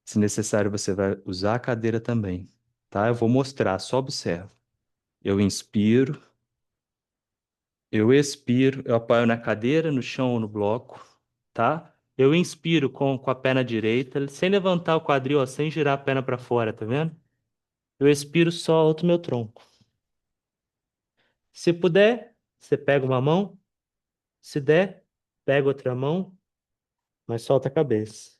Se necessário, você vai usar a cadeira também, tá? Eu vou mostrar, só observa. Eu inspiro, eu expiro, eu apoio na cadeira, no chão ou no bloco, tá? Eu inspiro com a perna direita, sem levantar o quadril, ó, sem girar a perna para fora, tá vendo? Eu expiro, solto meu tronco. Se puder, você pega uma mão, se der, pega outra mão, mas solta a cabeça.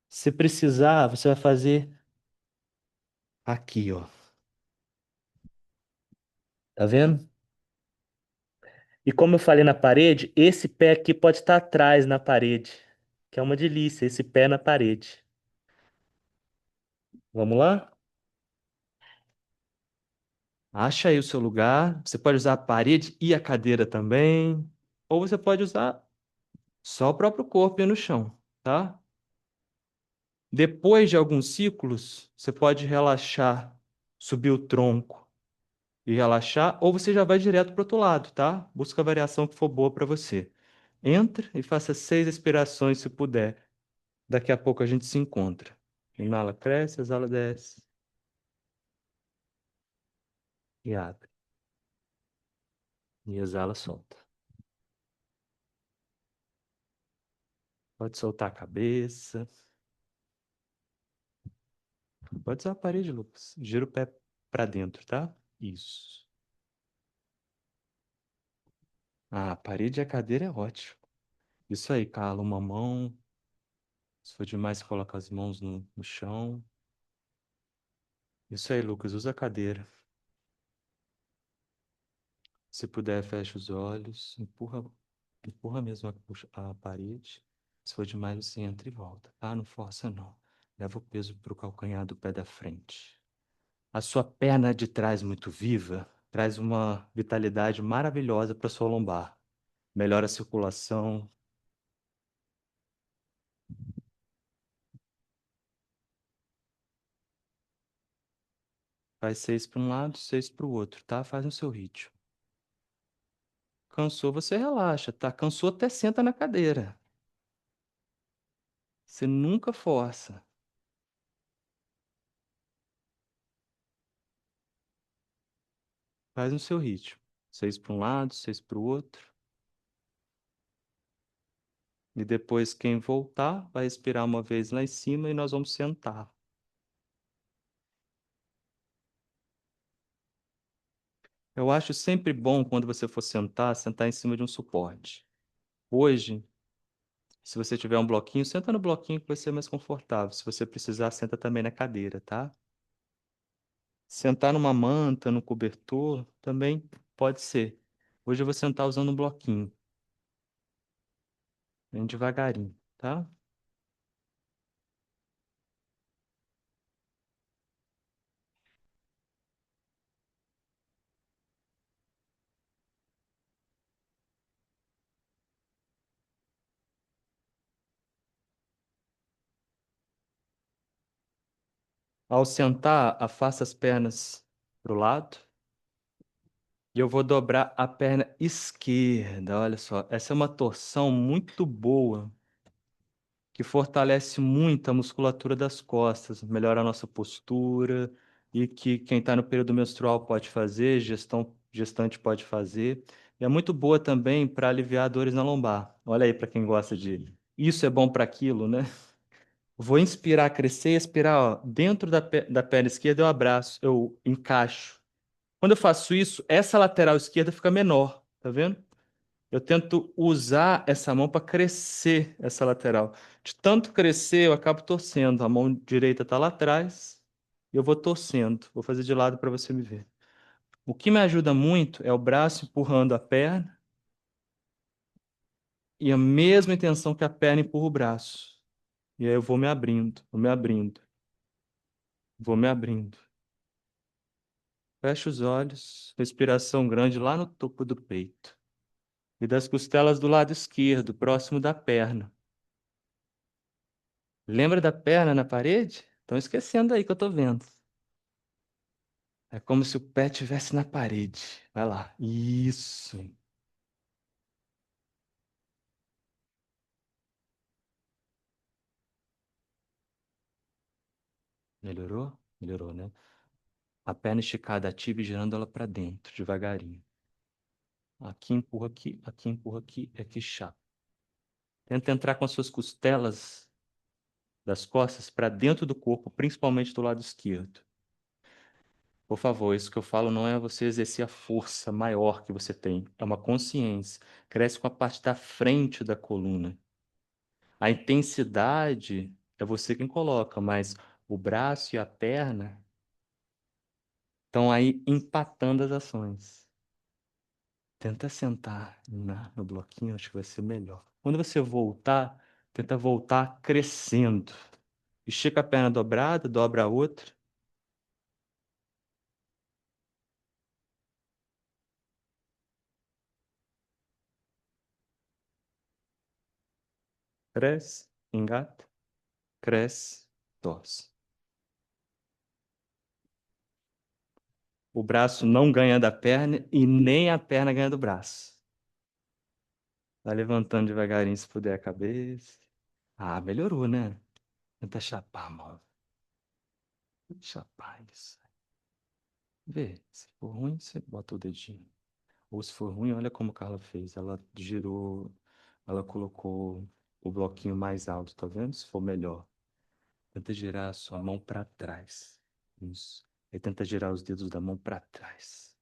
Se precisar, você vai fazer aqui, ó. Tá vendo? E como eu falei na parede, esse pé aqui pode estar atrás na parede, que é uma delícia, esse pé na parede. Vamos lá? Acha aí o seu lugar. Você pode usar a parede e a cadeira também. Ou você pode usar só o próprio corpo e no chão, tá? Depois de alguns ciclos, você pode relaxar, subir o tronco e relaxar, ou você já vai direto para o outro lado, tá? Busca a variação que for boa para você. Entra e faça 6 respirações se puder. Daqui a pouco a gente se encontra. Inala, cresce, exala, desce e abre. E exala, solta. Pode soltar a cabeça. Pode usar a parede, Lucas. Gira o pé para dentro, tá? Isso. Ah, a parede e a cadeira é ótimo. Isso aí, cala uma mão. Se for demais, coloca as mãos no chão. Isso aí, Lucas, usa a cadeira. Se puder, fecha os olhos, empurra mesmo a parede. Se for demais, você entra e volta, tá? Não força, não. Leva o peso pro calcanhar do pé da frente. A sua perna de trás muito viva traz uma vitalidade maravilhosa para sua lombar. Melhora a circulação. Faz 6 para um lado, 6 para o outro, tá? Faz no seu ritmo. Cansou, você relaxa, tá? Cansou, até senta na cadeira. Você nunca força. Faz no seu ritmo. 6 para um lado, 6 para o outro. E depois, quem voltar, vai respirar uma vez lá em cima e nós vamos sentar. Eu acho sempre bom, quando você for sentar, sentar em cima de um suporte. Hoje, se você tiver um bloquinho, senta no bloquinho que vai ser mais confortável. Se você precisar, senta também na cadeira, tá? Sentar numa manta, no cobertor, também pode ser. Hoje eu vou sentar usando um bloquinho, bem devagarinho, tá? Ao sentar, afasta as pernas para o lado e eu vou dobrar a perna esquerda. Olha só, essa é uma torção muito boa, que fortalece muito a musculatura das costas, melhora a nossa postura e que quem está no período menstrual pode fazer, gestante pode fazer. E é muito boa também para aliviar dores na lombar. Olha aí para quem gosta de. Isso é bom para aquilo, né? Vou inspirar, crescer e expirar, ó. Dentro da perna esquerda eu abraço, eu encaixo. Quando eu faço isso, essa lateral esquerda fica menor, tá vendo? Eu tento usar essa mão para crescer essa lateral. De tanto crescer, eu acabo torcendo. A mão direita está lá atrás e eu vou torcendo. Vou fazer de lado para você me ver. O que me ajuda muito é o braço empurrando a perna e a mesma intenção que a perna empurra o braço. E aí eu vou me abrindo, vou me abrindo, vou me abrindo. Fecha os olhos, respiração grande lá no topo do peito e das costelas do lado esquerdo, próximo da perna. Lembra da perna na parede? Estão esquecendo aí que eu tô vendo. É como se o pé estivesse na parede. Vai lá. Isso. Melhorou? Melhorou, né? A perna esticada ativa e girando ela para dentro, devagarinho. Aqui empurra aqui, é aqui chapa. Tenta entrar com as suas costelas das costas para dentro do corpo, principalmente do lado esquerdo. Por favor, isso que eu falo não é você exercer a força maior que você tem, é uma consciência. Cresce com a parte da frente da coluna. A intensidade é você quem coloca, mas o braço e a perna estão aí empatando as ações. Tenta sentar no bloquinho, acho que vai ser melhor. Quando você voltar, tenta voltar crescendo. Estica a perna dobrada, dobra a outra. Cresce, engata, cresce, torce. O braço não ganha da perna e nem a perna ganha do braço. Vai levantando devagarinho se puder a cabeça. Ah, melhorou, né? Tenta chapar a mão. Chapar isso. Vê, se for ruim, você bota o dedinho. Ou se for ruim, olha como a Carla fez. Ela girou, ela colocou o bloquinho mais alto, tá vendo? Se for melhor. Tenta girar a sua mão para trás. Isso. Aí tenta girar os dedos da mão para trás.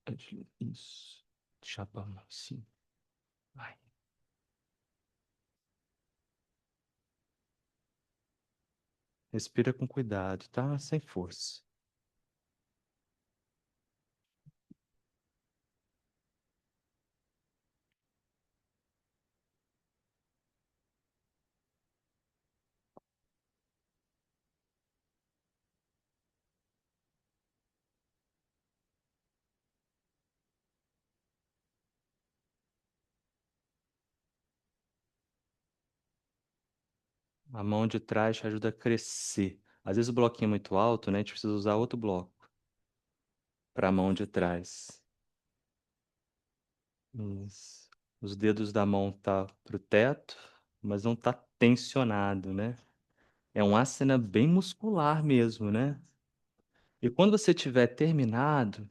Deixa eu- Isso. Chapa a mão, sim. Vai. Respira com cuidado, tá? Sem força. A mão de trás te ajuda a crescer. Às vezes o bloquinho é muito alto, né? A gente precisa usar outro bloco para a mão de trás. Isso. Os dedos da mão tá pro teto, mas não tá tensionado, né? É um asana bem muscular mesmo, né? E quando você tiver terminado,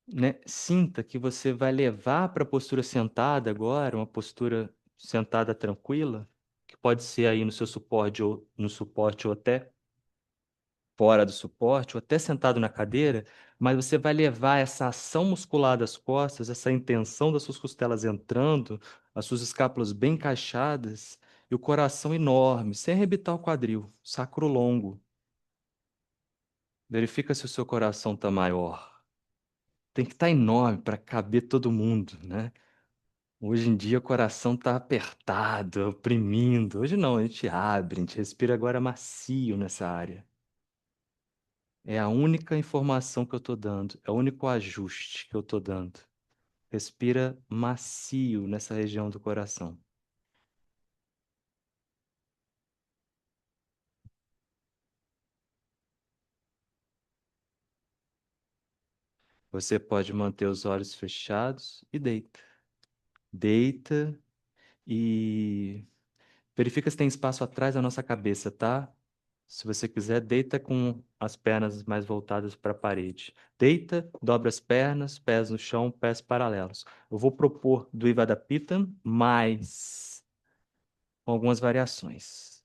né, sinta que você vai levar para a postura sentada agora, uma postura sentada tranquila, que pode ser aí no seu suporte ou no suporte ou até fora do suporte, ou até sentado na cadeira, mas você vai levar essa ação muscular das costas, essa intenção das suas costelas entrando, as suas escápulas bem encaixadas e o coração enorme, sem arrebitar o quadril, sacro longo. Verifica se o seu coração está maior. Tem que estar enorme para caber todo mundo, né? Hoje em dia o coração está apertado, oprimindo. Hoje não, a gente abre, a gente respira agora macio nessa área. É a única informação que eu estou dando, é o único ajuste que eu estou dando. Respira macio nessa região do coração. Você pode manter os olhos fechados e deita. Deita e verifica se tem espaço atrás da nossa cabeça, tá? Se você quiser, deita com as pernas mais voltadas para a parede. Deita, dobra as pernas, pés no chão, pés paralelos. Eu vou propor do Ivadapitam, mais com algumas variações.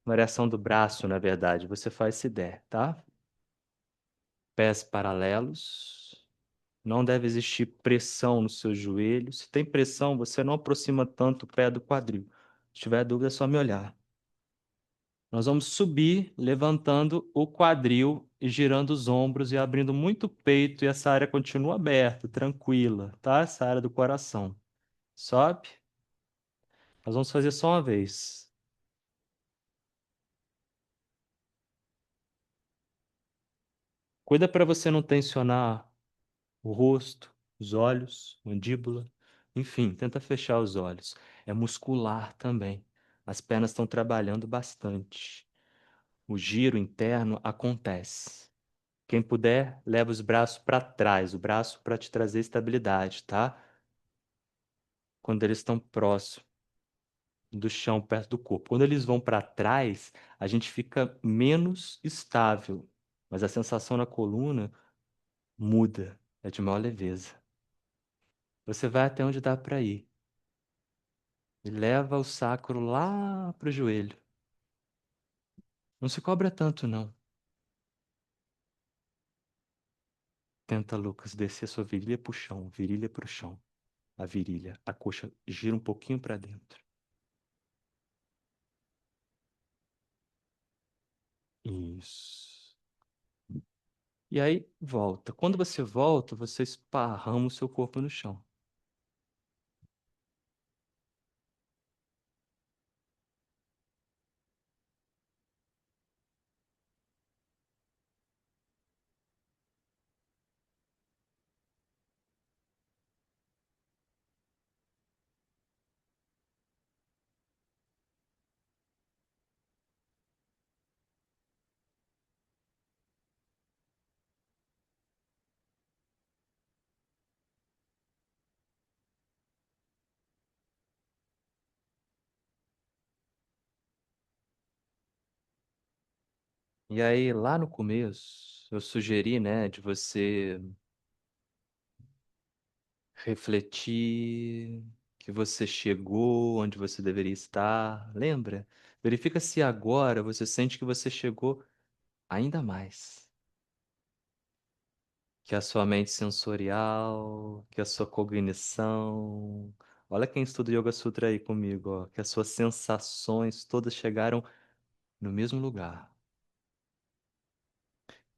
Variação do braço, na verdade, você faz se der, tá? Pés paralelos. Não deve existir pressão nos seus joelhos. Se tem pressão, você não aproxima tanto o pé do quadril. Se tiver dúvida, é só me olhar. Nós vamos subir, levantando o quadril e girando os ombros e abrindo muito o peito, e essa área continua aberta, tranquila, tá? Essa área do coração. Sobe. Nós vamos fazer só uma vez. Cuida para você não tensionar o rosto, os olhos, mandíbula. Enfim, tenta fechar os olhos. É muscular também. As pernas estão trabalhando bastante. O giro interno acontece. Quem puder, leva os braços para trás, o braço para te trazer estabilidade, tá? Quando eles estão próximos do chão, perto do corpo. Quando eles vão para trás, a gente fica menos estável, mas a sensação na coluna muda, é de maior leveza. Você vai até onde dá para ir e leva o sacro lá pro joelho. Não se cobra tanto, não. Tenta, Lucas, descer a sua virilha pro chão. A virilha, a coxa gira um pouquinho para dentro. Isso. E aí volta. Quando você volta, você esparrama o seu corpo no chão. E aí, lá no começo, eu sugeri, né, de você refletir que você chegou onde você deveria estar. Lembra? Verifica se agora você sente que você chegou ainda mais. Que a sua mente sensorial, que a sua cognição. Olha quem estuda Yoga Sutra aí comigo, ó, que as suas sensações todas chegaram no mesmo lugar,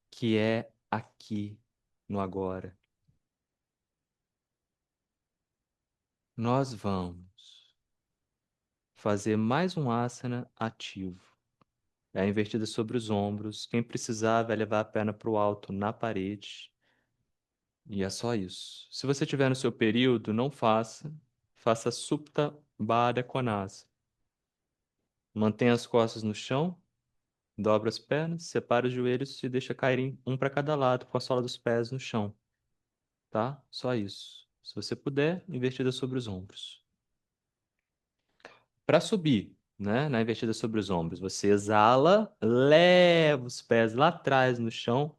que é aqui, no agora. Nós vamos fazer mais um asana ativo. É a invertida sobre os ombros. Quem precisar vai levar a perna para o alto na parede. E é só isso. Se você tiver no seu período, não faça. Faça Supta Baddha Konasana. Mantenha as costas no chão, dobra as pernas, separa os joelhos e deixa caírem um para cada lado com a sola dos pés no chão, tá? Só isso. Se você puder, invertida sobre os ombros. Para subir, né, na invertida sobre os ombros, você exala, leva os pés lá atrás no chão,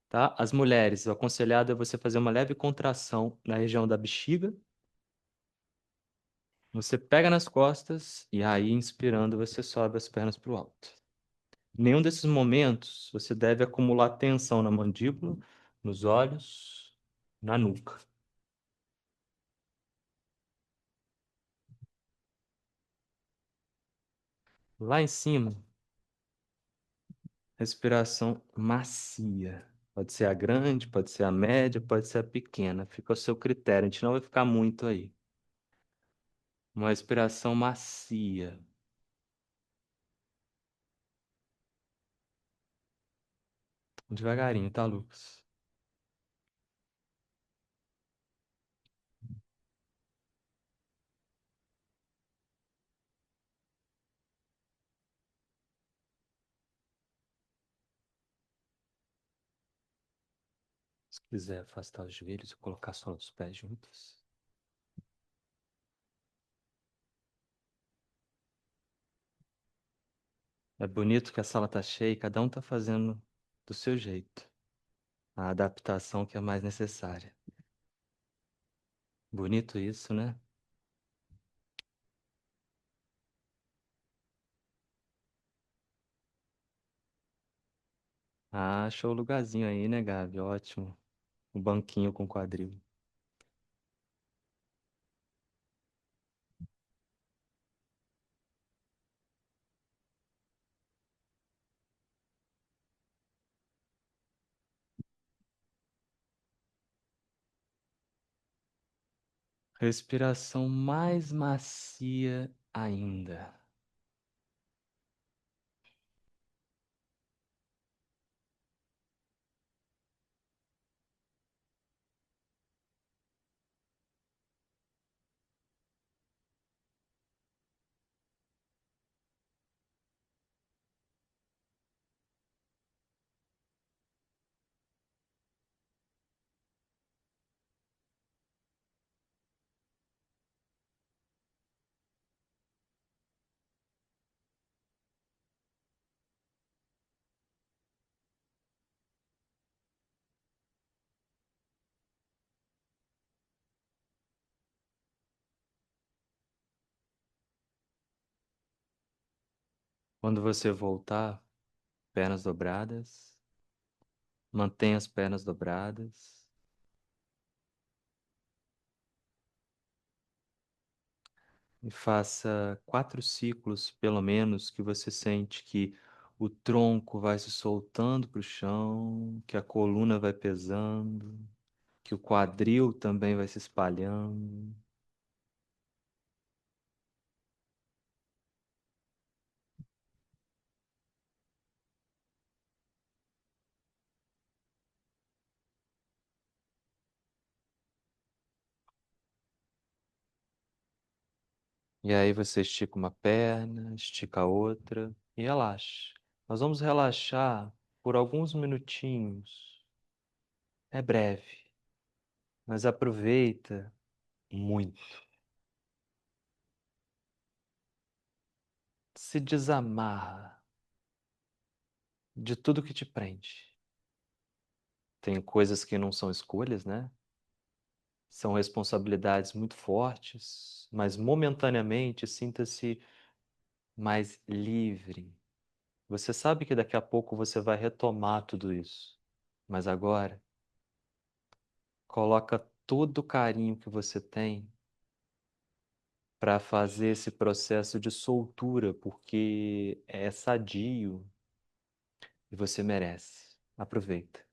tá? As mulheres, o aconselhado é você fazer uma leve contração na região da bexiga. Você pega nas costas e aí, inspirando, você sobe as pernas para o alto. Nenhum desses momentos você deve acumular tensão na mandíbula, nos olhos, na nuca. Lá em cima, respiração macia. Pode ser a grande, pode ser a média, pode ser a pequena. Fica ao seu critério. A gente não vai ficar muito aí. Uma respiração macia. Devagarinho, tá, Lucas? Se quiser afastar os joelhos e colocar a sola dos pés juntos. É bonito que a sala tá cheia e cada um tá fazendo do seu jeito. A adaptação que é mais necessária. Bonito isso, né? Ah, achou o lugarzinho aí, né, Gabi? Ótimo. O banquinho com quadril. Respiração mais macia ainda. Quando você voltar, pernas dobradas. Mantenha as pernas dobradas. E faça 4 ciclos, pelo menos, que você sente que o tronco vai se soltando para o chão, que a coluna vai pesando, que o quadril também vai se espalhando. E aí você estica uma perna, estica a outra e relaxa. Nós vamos relaxar por alguns minutinhos. É breve, mas aproveita muito. Se desamarra de tudo que te prende. Tem coisas que não são escolhas, né? São responsabilidades muito fortes, mas momentaneamente sinta-se mais livre. Você sabe que daqui a pouco você vai retomar tudo isso, mas agora coloca todo o carinho que você tem para fazer esse processo de soltura, porque é sadio e você merece. Aproveita.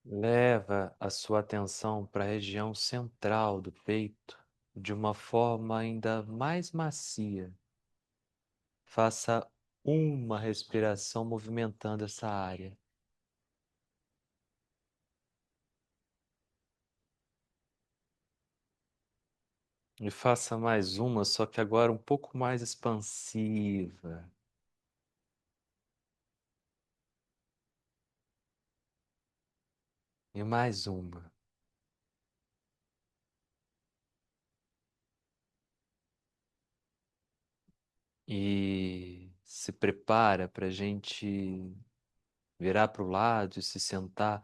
Leva a sua atenção para a região central do peito de uma forma ainda mais macia. Faça uma respiração movimentando essa área. E faça mais uma, só que agora um pouco mais expansiva. E mais uma. E se prepara para a gente virar para o lado e se sentar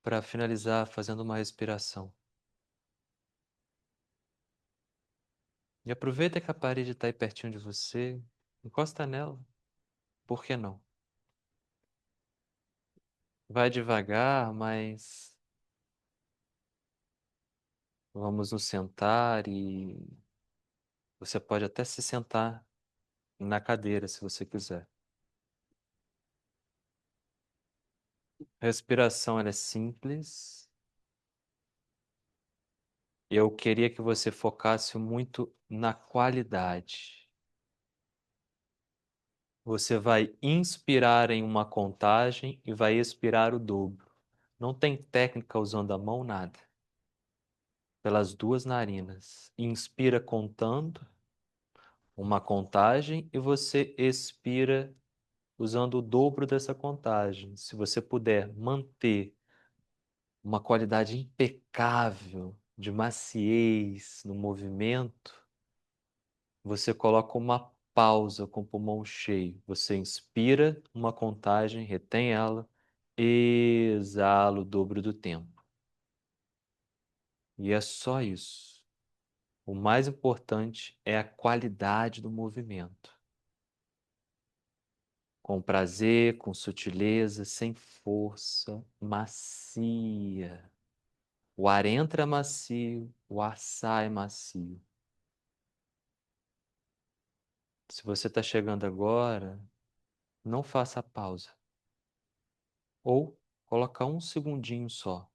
para finalizar fazendo uma respiração. E aproveita que a parede está aí pertinho de você, encosta nela, por que não? Vai devagar, mas vamos nos sentar e você pode até se sentar na cadeira se você quiser. A respiração ela é simples. Eu queria que você focasse muito na qualidade. Você vai inspirar em uma contagem e vai expirar o dobro. Não tem técnica usando a mão, nada. Pelas duas narinas. Inspira contando uma contagem e você expira usando o dobro dessa contagem. Se você puder manter uma qualidade impecável de maciez no movimento, você coloca uma pausa com o pulmão cheio. Você inspira uma contagem, retém ela, exala o dobro do tempo. E é só isso. O mais importante é a qualidade do movimento. Com prazer, com sutileza, sem força, macia. O ar entra macio, o ar sai macio. Se você está chegando agora, não faça pausa. Ou coloca um segundinho só.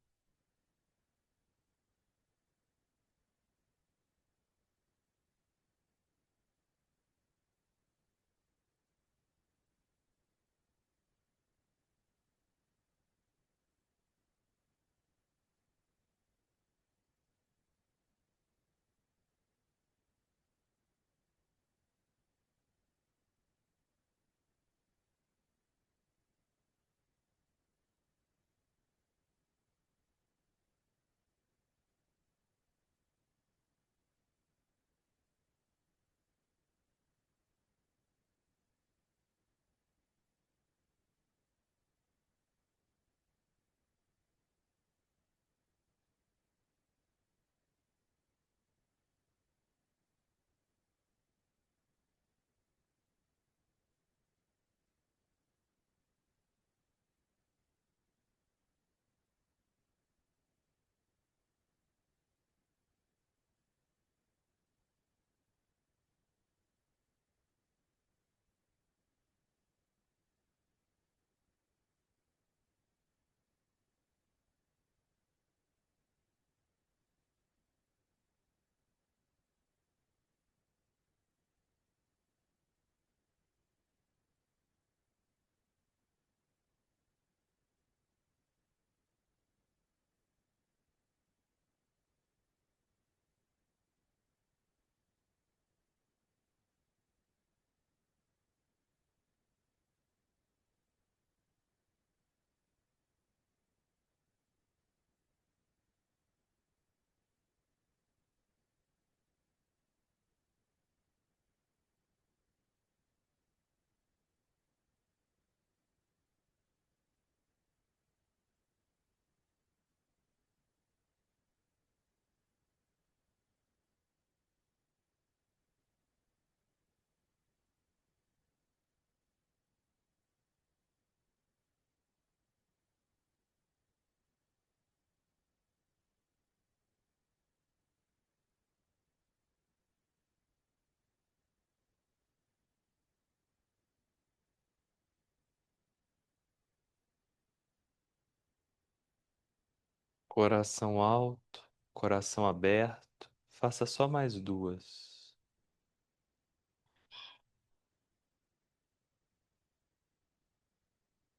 Coração alto, coração aberto. Faça só mais duas.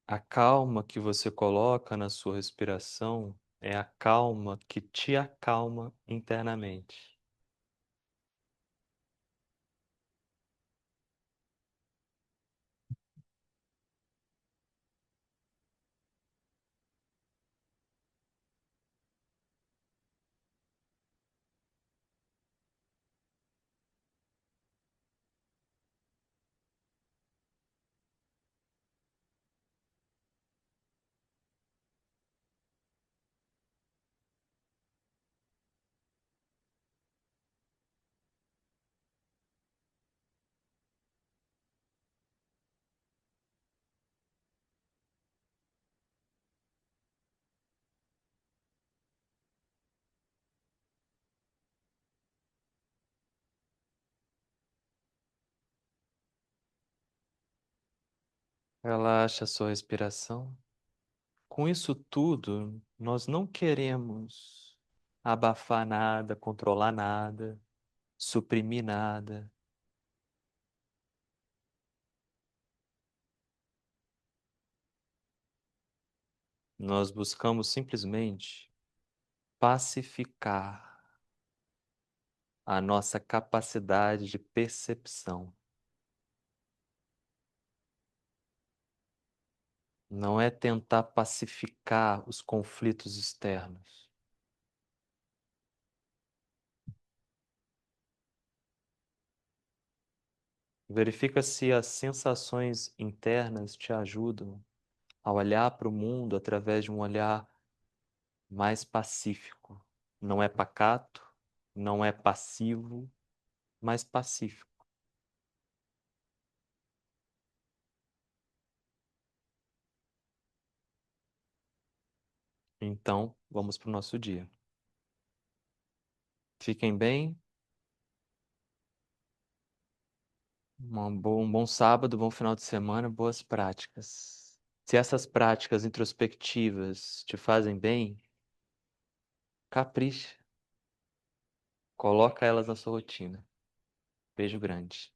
A calma que você coloca na sua respiração é a calma que te acalma internamente. Relaxa a sua respiração. Com isso tudo, nós não queremos abafar nada, controlar nada, suprimir nada. Nós buscamos simplesmente pacificar a nossa capacidade de percepção. Não é tentar pacificar os conflitos externos. Verifica se as sensações internas te ajudam a olhar para o mundo através de um olhar mais pacífico. Não é pacato, não é passivo, mas pacífico. Então, vamos para o nosso dia. Fiquem bem, um bom sábado, bom final de semana, boas práticas. Se essas práticas introspectivas te fazem bem, capricha, coloca elas na sua rotina. Beijo grande.